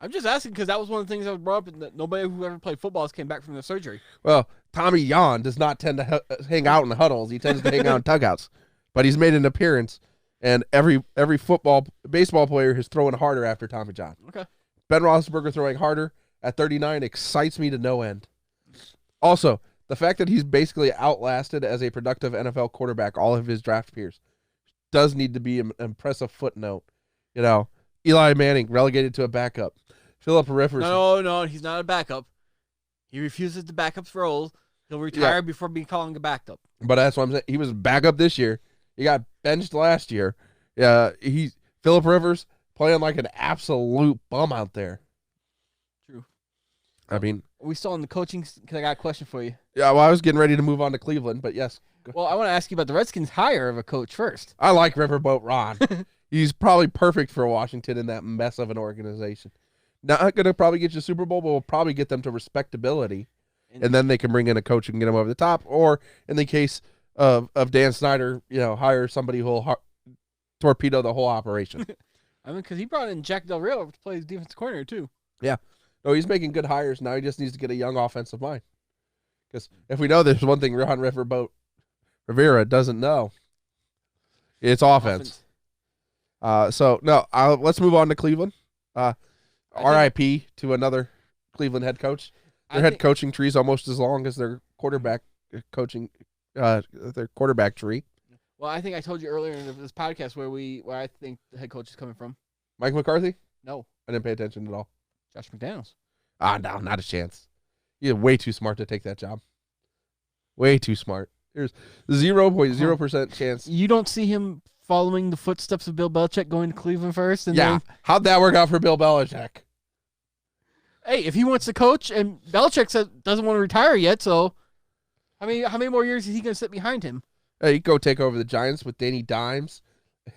I'm just asking because that was one of the things that was brought up, and that nobody who ever played football came back from the surgery. Well, Tommy John does not tend to hang out in the huddles. He tends to hang out in dugouts. But he's made an appearance, and every baseball player is throwing harder after Tommy John. Okay. Ben Roethlisberger throwing harder at 39 excites me to no end. Also, the fact that he's basically outlasted as a productive NFL quarterback all of his draft peers does need to be an impressive footnote. You know, Eli Manning relegated to a backup. Philip Rivers. No, he's not a backup. He refuses the backup's role. He'll retire before being calling a backup. But that's what I'm saying. He was backup this year. He got benched last year. Philip Rivers playing like an absolute bum out there. True. I mean, are we still on the coaching? Because I got a question for you. Yeah, well, I was getting ready to move on to Cleveland, but yes. Well, I want to ask you about the Redskins' hire of a coach first. I like Riverboat Ron. He's probably perfect for Washington in that mess of an organization. Not going to probably get you a Super Bowl, but will probably get them to respectability, and then they can bring in a coach and get them over the top. Or in the case of Dan Snyder, hire somebody who will torpedo the whole operation. I mean, because he brought in Jack Del Rio to play his defensive coordinator too. Yeah. No, he's making good hires. Now he just needs to get a young offensive mind. Because if we know there's one thing Ron Rivera doesn't know, it's offense. Let's move on to Cleveland. RIP to another Cleveland head coach. Their head coaching tree is almost as long as their quarterback coaching, their quarterback tree. Well, I think I told you earlier in this podcast where I think the head coach is coming from. Mike McCarthy? No, I didn't pay attention at all. Josh McDaniels. No, not a chance. He's way too smart to take that job. Way too smart. There's 0.0% chance. You don't see him following the footsteps of Bill Belichick going to Cleveland first? And then, how'd that work out for Bill Belichick? Hey, if he wants to coach and Belichick doesn't want to retire yet, so how many more years is he going to sit behind him? Hey, he'd go take over the Giants with Danny Dimes. I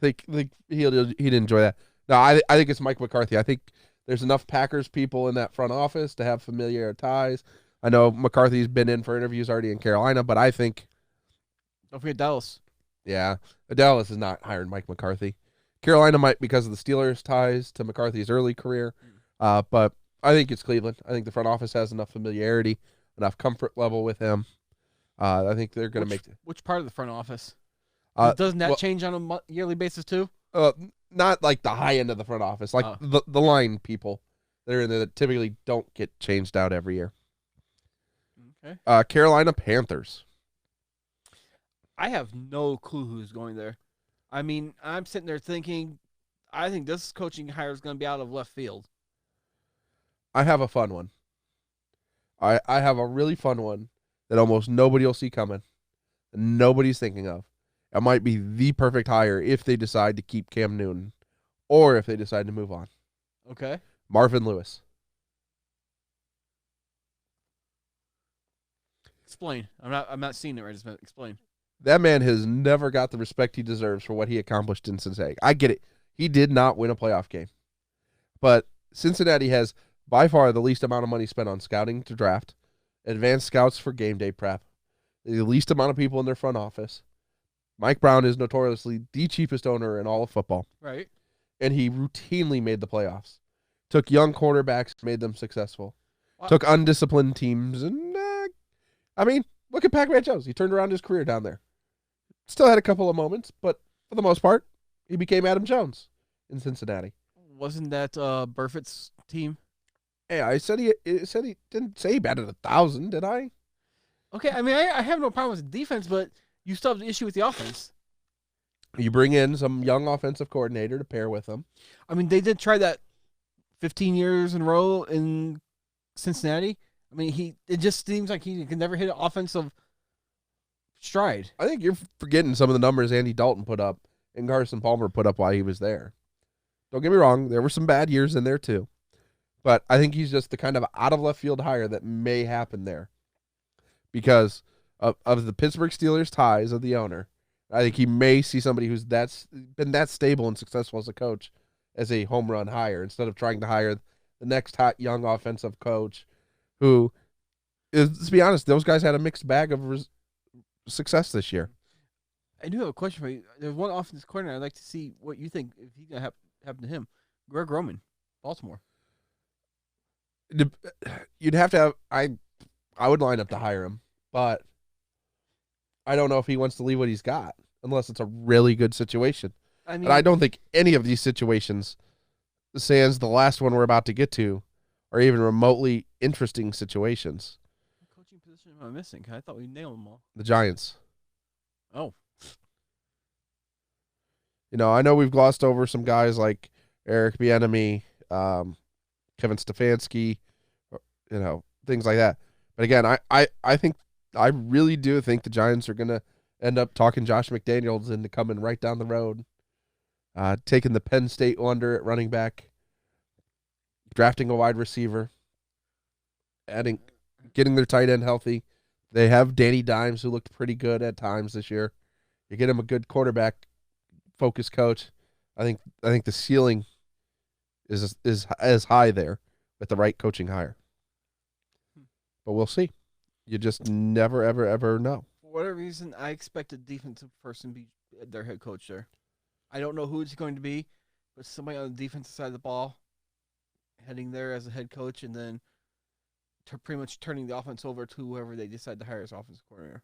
think he'd enjoy that. No, I think it's Mike McCarthy. I think there's enough Packers people in that front office to have familiar ties. I know McCarthy's been in for interviews already in Carolina, but I think... Don't forget Dallas. Yeah, Dallas is not hiring Mike McCarthy. Carolina might because of the Steelers' ties to McCarthy's early career, but I think it's Cleveland. I think the front office has enough familiarity, enough comfort level with him. I think they're going to make... Which part of the front office? Doesn't that change on a yearly basis too? Not like the high end of the front office, like the line people that are in there that typically don't get changed out every year. Okay. Carolina Panthers. I have no clue who's going there. I mean, I'm sitting there thinking, I think this coaching hire is going to be out of left field. I have a fun one. I have a really fun one that almost nobody will see coming. Nobody's thinking of. It might be the perfect hire if they decide to keep Cam Newton or if they decide to move on. Okay. Marvin Lewis. Explain. I'm not seeing it right. Just explain. That man has never got the respect he deserves for what he accomplished in Cincinnati. I get it. He did not win a playoff game. But Cincinnati has by far the least amount of money spent on scouting to draft, advanced scouts for game day prep, the least amount of people in their front office. Mike Brown is notoriously the cheapest owner in all of football. Right. And he routinely made the playoffs. Took young quarterbacks, made them successful. Wow. Took undisciplined teams. And, look at Pac-Man Jones. He turned around his career down there. Still had a couple of moments, but for the most part, he became Adam Jones in Cincinnati. Wasn't that Burfitt's team? Hey, I said he didn't say he batted 1,000, did I? Okay, I mean, I have no problem with the defense, but you still have the issue with the offense. You bring in some young offensive coordinator to pair with him. I mean, they did try that 15 years in a row in Cincinnati. I mean, it just seems like he can never hit an offensive stride. I think you're forgetting some of the numbers Andy Dalton put up and Carson Palmer put up while he was there. Don't get me wrong, there were some bad years in there too. But I think he's just the kind of out of left field hire that may happen there. Because of the Pittsburgh Steelers ties of the owner. I think he may see somebody who's been that stable and successful as a coach as a home run hire instead of trying to hire the next hot young offensive coach who is, let's be honest, those guys had a mixed bag of success this year. I do have a question for you. There's one offensive coordinator I'd like to see what you think if he's going to happen to him. Greg Roman, Baltimore. You'd have to have I would line up to hire him, but I don't know if he wants to leave what he's got unless it's a really good situation. I mean, And I don't think any of these situations, sans the last one we're about to get to, are even remotely interesting situations. what coaching position am I missing? I thought we nailed them all. The Giants. Oh, I know we've glossed over some guys like Eric Bieniemy, Kevin Stefanski, things like that. But again, I really do think the Giants are going to end up talking Josh McDaniels into coming right down the road, taking the Penn State wonder at running back, drafting a wide receiver, getting their tight end healthy. They have Danny Dimes, who looked pretty good at times this year. You get him a good quarterback focused coach. I think the ceiling is as high there with the right coaching hire. But we'll see. You just never, ever, ever know. for whatever reason, I expect a defensive person to be their head coach there. I don't know who it's going to be, but somebody on the defensive side of the ball heading there as a head coach and then pretty much turning the offense over to whoever they decide to hire as offensive coordinator.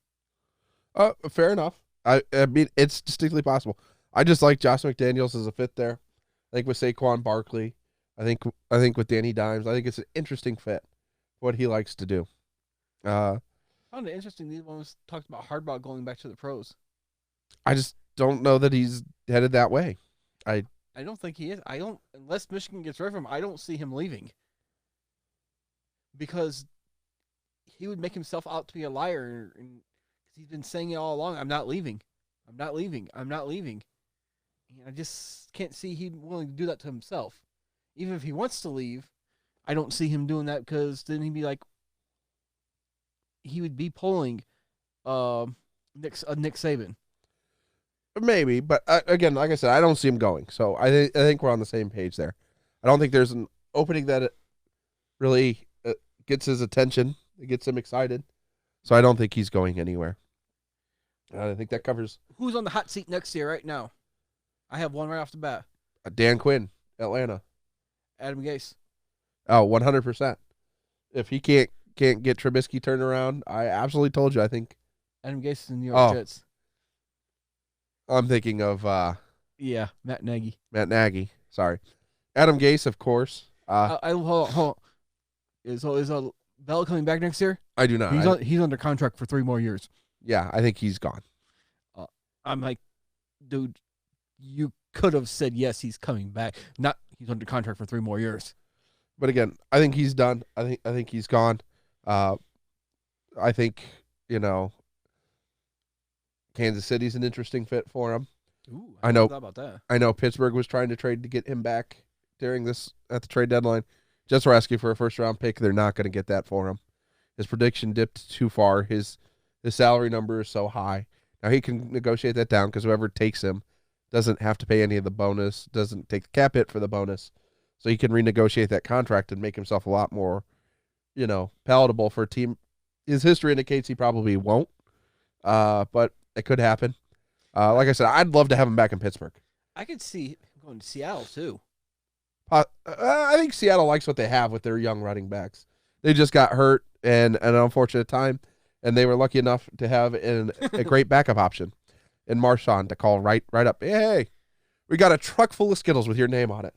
Fair enough. I mean, it's distinctly possible. I just like Josh McDaniels as a fit there. I think with Saquon Barkley, I think with Danny Dimes, I think it's an interesting fit. What he likes to do. I found it interesting. These ones talked about Harbaugh going back to the pros. I just don't know that he's headed that way. I don't think he is. I don't unless Michigan gets rid of him. I don't see him leaving because he would make himself out to be a liar, and he's been saying it all along. I'm not leaving. I'm not leaving. I'm not leaving. And I just can't see him willing to do that to himself. Even if he wants to leave, I don't see him doing that because then he'd be like, he would be pulling Nick Saban. Maybe, but again, like I said, I don't see him going. So I think we're on the same page there. I don't think there's an opening that really gets his attention, it gets him excited. So I don't think he's going anywhere. I think that covers. Who's on the hot seat next year right now? I have one right off the bat. Dan Quinn, Atlanta. Adam Gase. Oh, 100%. If he can't get Trubisky turned around, I absolutely told you. I think Adam Gase is in New York Jets. I'm thinking of Yeah, Matt Nagy. Matt Nagy. Sorry, Adam Gase, of course. Hold on. Is Bell coming back next year? I do not. He's under contract for 3 more years. Yeah, I think he's gone. I'm like, dude, you could have said yes, he's coming back. Not he's under contract for 3 more years. But again, I think he's done. I think he's gone. I think Kansas City's an interesting fit for him. Ooh, I know. thought about that. I know Pittsburgh was trying to trade to get him back during this at the trade deadline. Just for asking for a first round pick, they're not going to get that for him. His prediction dipped too far. His salary number is so high. Now he can negotiate that down because whoever takes him doesn't have to pay any of the bonus, doesn't take the cap hit for the bonus, so he can renegotiate that contract and make himself a lot more, palatable for a team. His history indicates he probably won't, but it could happen. Like I said, I'd love to have him back in Pittsburgh. I could see him going to Seattle too. I think Seattle likes what they have with their young running backs. They just got hurt and an unfortunate time, and they were lucky enough to have a great backup option in Marshawn to call right up. Hey, we got a truck full of Skittles with your name on it.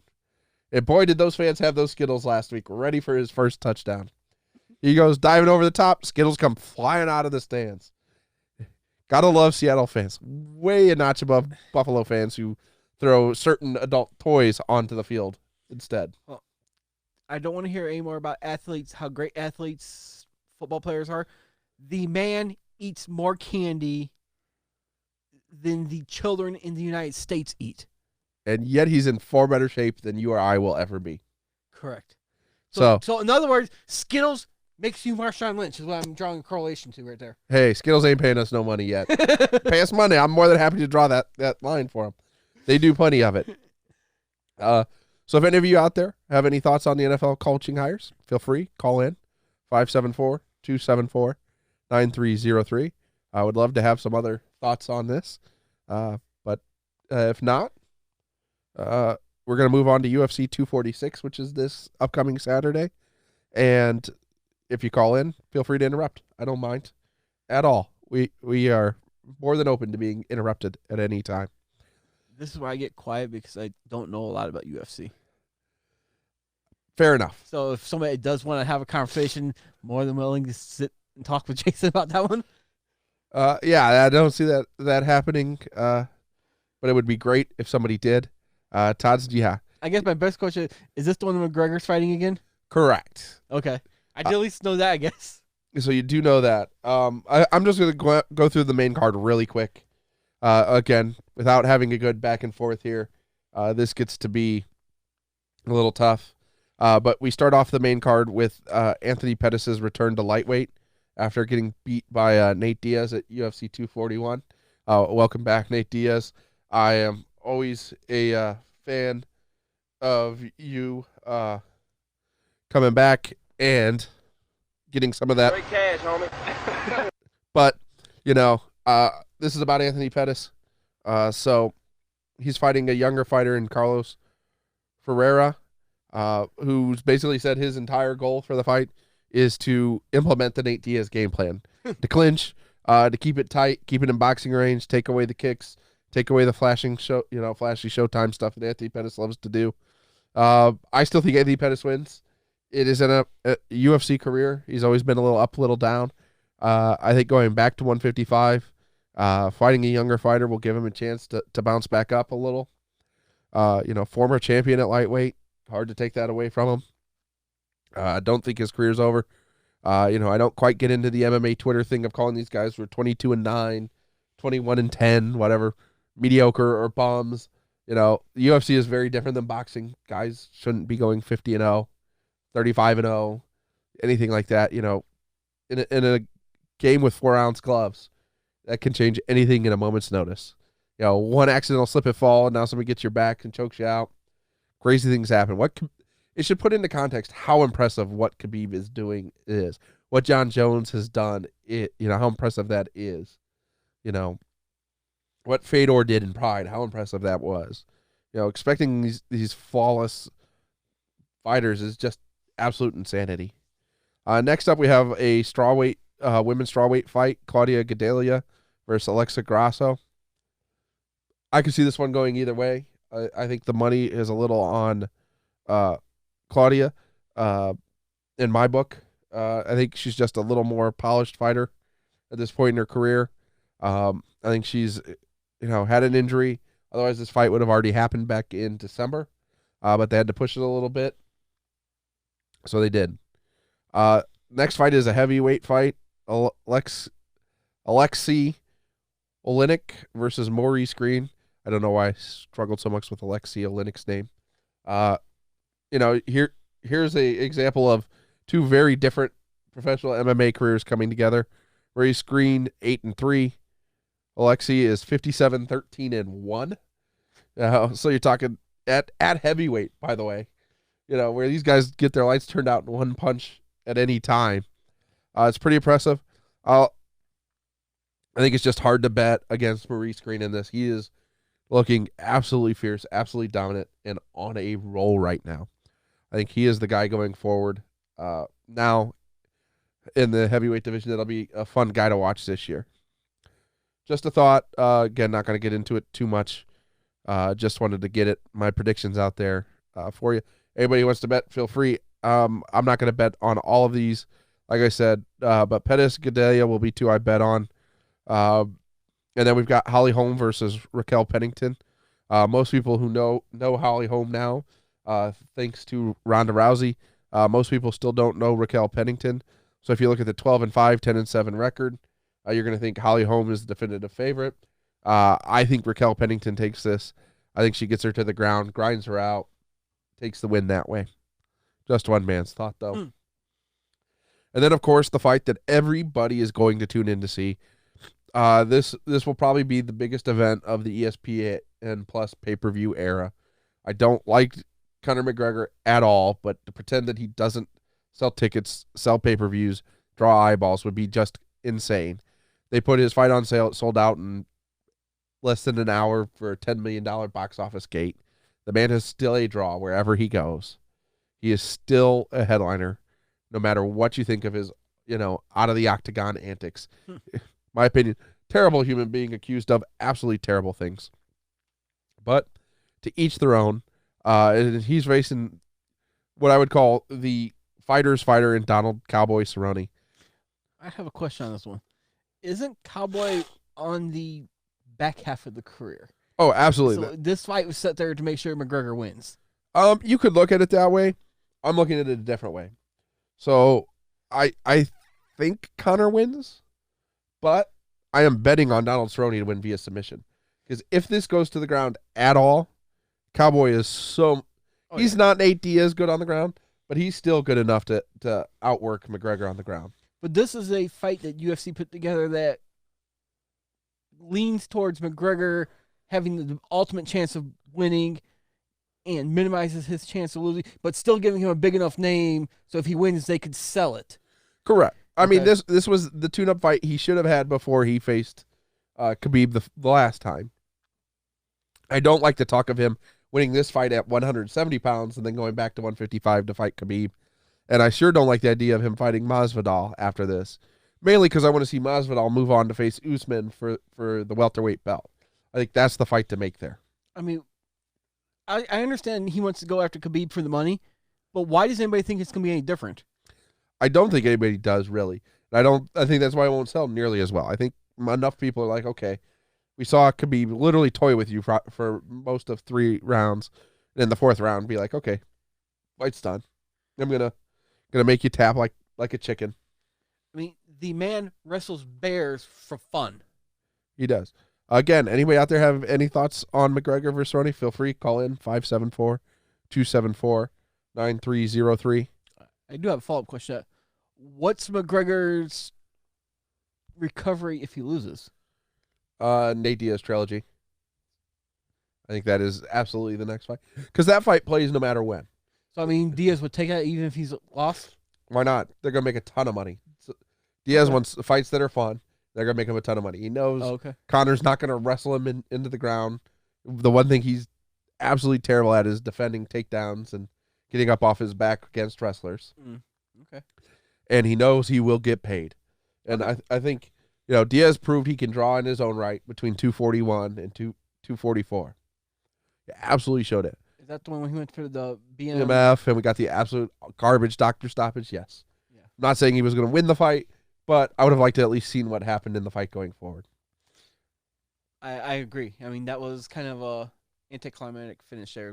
And boy, did those fans have those Skittles last week, ready for his first touchdown. He goes diving over the top. Skittles come flying out of the stands. Gotta love Seattle fans. Way a notch above Buffalo fans who throw certain adult toys onto the field instead. Well, I don't want to hear any more about athletes, how great athletes, football players are. The man eats more candy than the children in the United States eat. And yet he's in far better shape than you or I will ever be. Correct. So in other words, Skittles makes you Marshawn Lynch is what I'm drawing a correlation to right there. Hey, Skittles ain't paying us no money yet. Pay us money. I'm more than happy to draw that line for them. They do plenty of it. So if any of you out there have any thoughts on the NFL coaching hires, feel free, call in 574-274-9303. I would love to have some other thoughts on this. But if not, we're going to move on to UFC 246, which is this upcoming Saturday. And if you call in, feel free to interrupt. I don't mind at all. We are more than open to being interrupted at any time. This is why I get quiet because I don't know a lot about UFC. Fair enough. So if somebody does want to have a conversation, more than willing to sit and talk with Jason about that one. Yeah, I don't see that happening. But it would be great if somebody did. Todd's, yeah. I guess my best question is this the one McGregor's fighting again? Correct. Okay. I did at least know that, I guess. So you do know that. I'm just going to go through the main card really quick. Again, without having a good back and forth here, this gets to be a little tough. But we start off the main card with Anthony Pettis' return to lightweight after getting beat by Nate Diaz at UFC 241. Welcome back, Nate Diaz. I am always a fan of you coming back and getting some of that. Great cash, homie. But, this is about Anthony Pettis. So he's fighting a younger fighter in Carlos Ferreira, who's basically said his entire goal for the fight is to implement the Nate Diaz game plan, to clinch, to keep it tight, keep it in boxing range, take away the kicks, take away the flashy Showtime stuff that Anthony Pettis loves to do. I still think Anthony Pettis wins. It is in a UFC career. He's always been a little up, a little down. I think going back to 155, fighting a younger fighter will give him a chance to bounce back up a little. Former champion at lightweight. Hard to take that away from him. I don't think his career's over. I don't quite get into the MMA Twitter thing of calling these guys for 22-9, 21-10, whatever, mediocre or bums. The UFC is very different than boxing. Guys shouldn't be going 50-0, 35-0, anything like that. In a game with 4-ounce gloves, that can change anything in a moment's notice. One accidental slip and fall, and now somebody gets your back and chokes you out. Crazy things happen. It should put into context how impressive what Khabib is doing is. What John Jones has done, how impressive that is. What Fedor did in Pride, how impressive that was. Expecting these flawless fighters is just absolute insanity. Next up, we have a women's strawweight fight, Claudia Gadelha versus Alexa Grasso. I could see this one going either way. I think the money is a little on Claudia in my book. I think she's just a little more polished fighter at this point in her career. I think she's, had an injury. Otherwise, this fight would have already happened back in December. But they had to push it a little bit. So they did. Next fight is a heavyweight fight. Alexei Olenek versus Maurice Green. I don't know why I struggled so much with Alexei Oleinik's name. Here's a example of two very different professional MMA careers coming together. Where he's screened 8-3. Alexei is 57-13-1. So you're talking at heavyweight, by the way. Where these guys get their lights turned out in one punch at any time. It's pretty impressive. I think it's just hard to bet against Maurice Green in this. He is looking absolutely fierce, absolutely dominant, and on a roll right now. I think he is the guy going forward. Now, in the heavyweight division, that'll be a fun guy to watch this year. Just a thought. Again, not going to get into it too much. Just wanted to get my predictions out there for you. Anybody who wants to bet, feel free. I'm not going to bet on all of these, like I said, but Pettis, Gadelia will be two I bet on. And then we've got Holly Holm versus Raquel Pennington. Most people who know Holly Holm now, thanks to Ronda Rousey. Most people still don't know Raquel Pennington. So if you look at the 12-5, 10-7 record, you're going to think Holly Holm is the definitive favorite. I think Raquel Pennington takes this. I think she gets her to the ground, grinds her out, takes the win that way. Just one man's thought, though. And then, of course, the fight that everybody is going to tune in to see. This will probably be the biggest event of the ESPN Plus pay-per-view era. I don't like Conor McGregor at all, but to pretend that he doesn't sell tickets, sell pay-per-views, draw eyeballs would be just insane. They put his fight on sale. It sold out in less than an hour for a $10 million box office gate. The man is still a draw wherever he goes. He is still a headliner, no matter what you think of his, out of the octagon antics. My opinion, terrible human being accused of absolutely terrible things. But to each their own. He's facing what I would call the fighter's fighter in Donald Cowboy Cerrone. I have a question on this one. Isn't Cowboy on the back half of the career? Oh, absolutely. So this fight was set there to make sure McGregor wins. You could look at it that way. I'm looking at it a different way. So I think Conor wins, but I am betting on Donald Cerrone to win via submission. Because if this goes to the ground at all, Cowboy is he's not Nate Diaz good on the ground, but he's still good enough to outwork McGregor on the ground. But this is a fight that UFC put together that leans towards McGregor having the ultimate chance of winning and minimizes his chance of losing, but still giving him a big enough name so if he wins, they could sell it. Correct. I mean, this was the tune-up fight he should have had before he faced Khabib the last time. I don't like the talk of him winning this fight at 170 pounds and then going back to 155 to fight Khabib. And I sure don't like the idea of him fighting Masvidal after this, mainly because I want to see Masvidal move on to face Usman for the welterweight belt. I think that's the fight to make there. I mean, I understand he wants to go after Khabib for the money, but why does anybody think it's going to be any different? I don't think anybody does, really. I think that's why it won't sell nearly as well. I think enough people are like, okay, we saw Khabib literally toy with you for most of 3 rounds, and in the 4th round, be like, okay, fight's done. I'm gonna make you tap like a chicken. I mean, the man wrestles bears for fun. He does. Again, anybody out there have any thoughts on McGregor versus Cerrone? Feel free, call in 574-274-9303. I do have a follow-up question. What's McGregor's recovery if he loses? Nate Diaz trilogy. I think that is absolutely the next fight. Because that fight plays no matter when. So, I mean, Diaz would take that even if he's lost? Why not? They're going to make a ton of money. So Diaz wants fights that are fun. They're going to make him a ton of money. He knows Conor's not going to wrestle him into the ground. The one thing he's absolutely terrible at is defending takedowns and getting up off his back against wrestlers. Okay. And he knows he will get paid. And I think, Diaz proved he can draw in his own right between 241 and 244. He absolutely showed it. Is that the one when he went for the BMF and we got the absolute garbage doctor stoppage? Yes. Yeah. I'm not saying he was going to win the fight, but I would have liked to at least seen what happened in the fight going forward. I agree. I mean, that was kind of a anticlimactic finish there.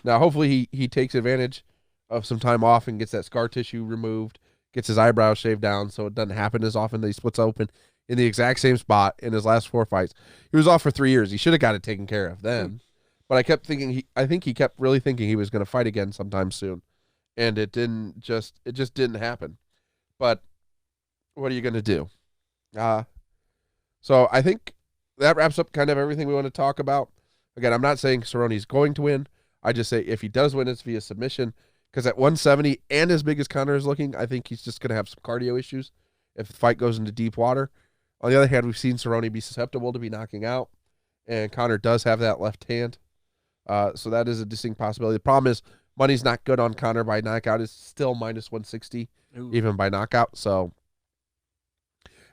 Now, hopefully he takes advantage of some time off and gets that scar tissue removed, gets his eyebrows shaved down so it doesn't happen as often that he splits open. in the exact same spot in his last 4 fights. He was off for 3 years. He should have got it taken care of then. But I kept thinking I think he kept really thinking he was going to fight again sometime soon. And it just didn't happen. But what are you going to do? So I think that wraps up kind of everything we want to talk about. Again, I'm not saying Cerrone's going to win. I just say if he does win, it's via submission. Because at 170 and as big as Conor is looking, I think he's just going to have some cardio issues if the fight goes into deep water. On the other hand, we've seen Cerrone be susceptible to be knocking out, and Conor does have that left hand. So that is a distinct possibility. The problem is money's not good on Conor by knockout. It's still minus 160, even by knockout. So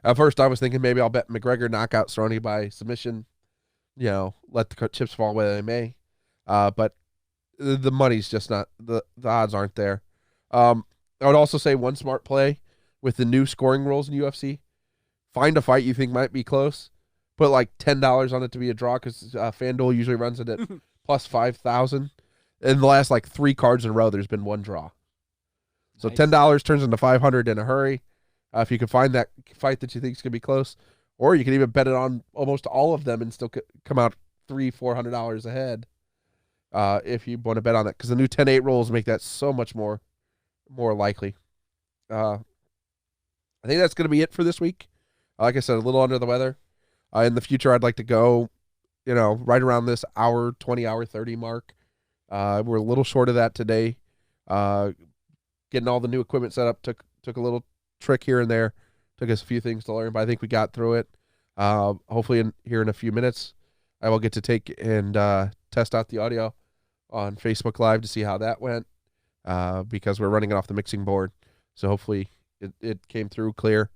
at first I was thinking maybe I'll bet McGregor knockout Cerrone by submission, let the chips fall where they may. But the money's just not, the odds aren't there. I would also say one smart play with the new scoring rules in UFC. Find a fight you think might be close. Put like $10 on it to be a draw because FanDuel usually runs it at plus 5,000. In the last like 3 cards in a row, there's been one draw. So Nice. $10 turns into 500 in a hurry. If you can find that fight that you think is going to be close, or you can even bet it on almost all of them and still come out $300-400 ahead. If you want to bet on that, because the new 10-8 rules make that so much more likely. I think that's going to be it for this week. Like I said, a little under the weather. In the future, I'd like to go, right around this 20 hour 30 mark. We're a little short of that today. Getting all the new equipment set up took a little trick here and there. Took us a few things to learn, but I think we got through it. Hopefully here in a few minutes, I will get to take and test out the audio on Facebook Live to see how that went, because we're running it off the mixing board. So hopefully it came through clear.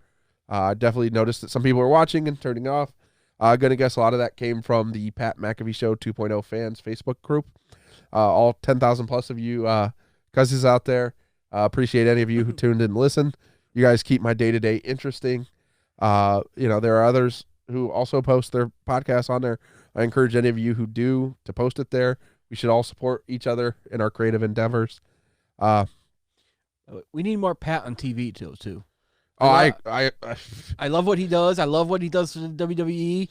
I definitely noticed that some people were watching and turning off. I'm going to guess a lot of that came from the Pat McAfee Show 2.0 fans Facebook group. All 10,000 plus of you cousins out there. Appreciate any of you who tuned in and listened. You guys keep my day-to-day interesting. There are others who also post their podcasts on there. I encourage any of you who do to post it there. We should all support each other in our creative endeavors. We need more Pat on TV too. I love what he does. I love what he does for the WWE.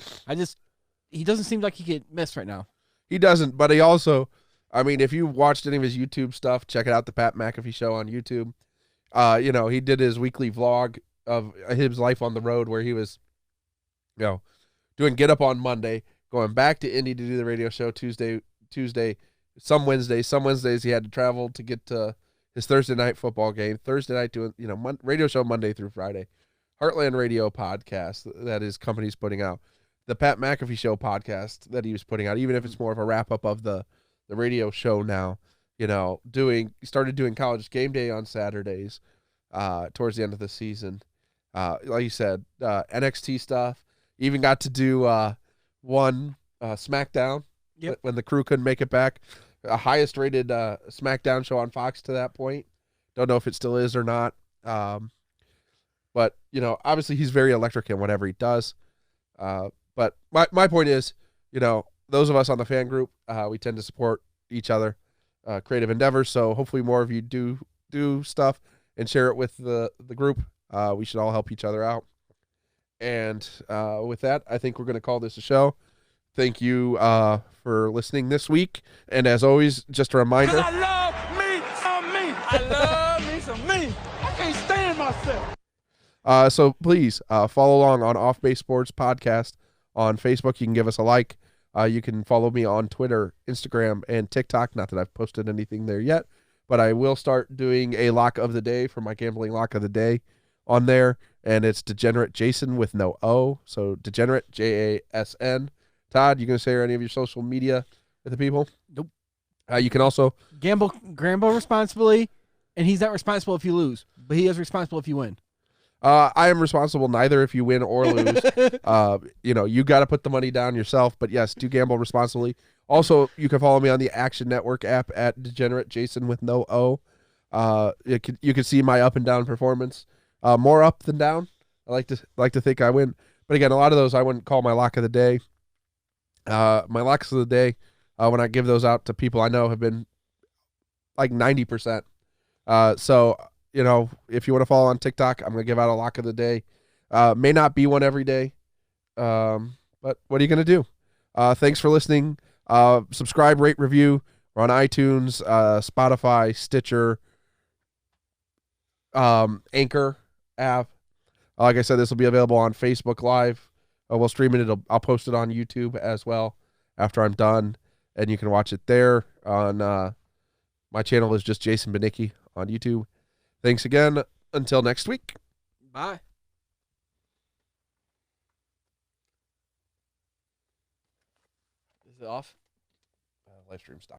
He doesn't seem like he get missed right now. He doesn't, but he also, if you watched any of his YouTube stuff, check it out, the Pat McAfee Show on YouTube. He did his weekly vlog of his life on the road where he was, doing Get Up on Monday, going back to Indy to do the radio show Tuesday, some Wednesdays. Some Wednesdays he had to travel to get to his Thursday night football game. Thursday night doing, radio show Monday through Friday. Heartland Radio podcast that his company's putting out. The Pat McAfee Show podcast that he was putting out, even if it's more of a wrap-up of the radio show now, he started doing College Game Day on Saturdays towards the end of the season. Like you said, NXT stuff. Even got to do one SmackDown when the crew couldn't make it back. Highest rated SmackDown show on Fox to that point. Don't know if it still is or not. But, obviously he's very electric in whatever he does. But my point is, those of us on the fan group, we tend to support each other, creative endeavors. So hopefully more of you do stuff and share it with the group. We should all help each other out. And with that, I think we're going to call this a show. Thank you for listening this week. And as always, just a reminder. I love me some me. I love me some me. I can't stand myself. So please follow along on Off Base Sports Podcast on Facebook. You can give us a like. You can follow me on Twitter, Instagram, and TikTok. Not that I've posted anything there yet, but I will start doing a lock of the day for my gambling lock of the day on there. And it's Degenerate Jason with no O. So Degenerate, Jasn. Todd, you going to share any of your social media with the people? Nope. You can also gamble responsibly, and he's not responsible if you lose, but he is responsible if you win. I am responsible neither if you win or lose. You got to put the money down yourself, but yes, do gamble responsibly. Also, you can follow me on the Action Network app at Degenerate Jason with no O. You can see my up and down performance. More up than down. I like to think I win, but again, a lot of those I wouldn't call my lock of the day. My locks of the day, when I give those out to people I know, have been like 90%. So if you want to follow on TikTok, I'm going to give out a lock of the day. May not be one every day, but what are you going to do? Thanks for listening. Subscribe, rate, review. We're on iTunes, Spotify, Stitcher, Anchor app. Like I said, this will be available on Facebook Live. We'll stream it. I'll post it on YouTube as well after I'm done, and you can watch it there. On my channel is just Jason Benicki on YouTube. Thanks again. Until next week. Bye. Is it off? Live stream stop.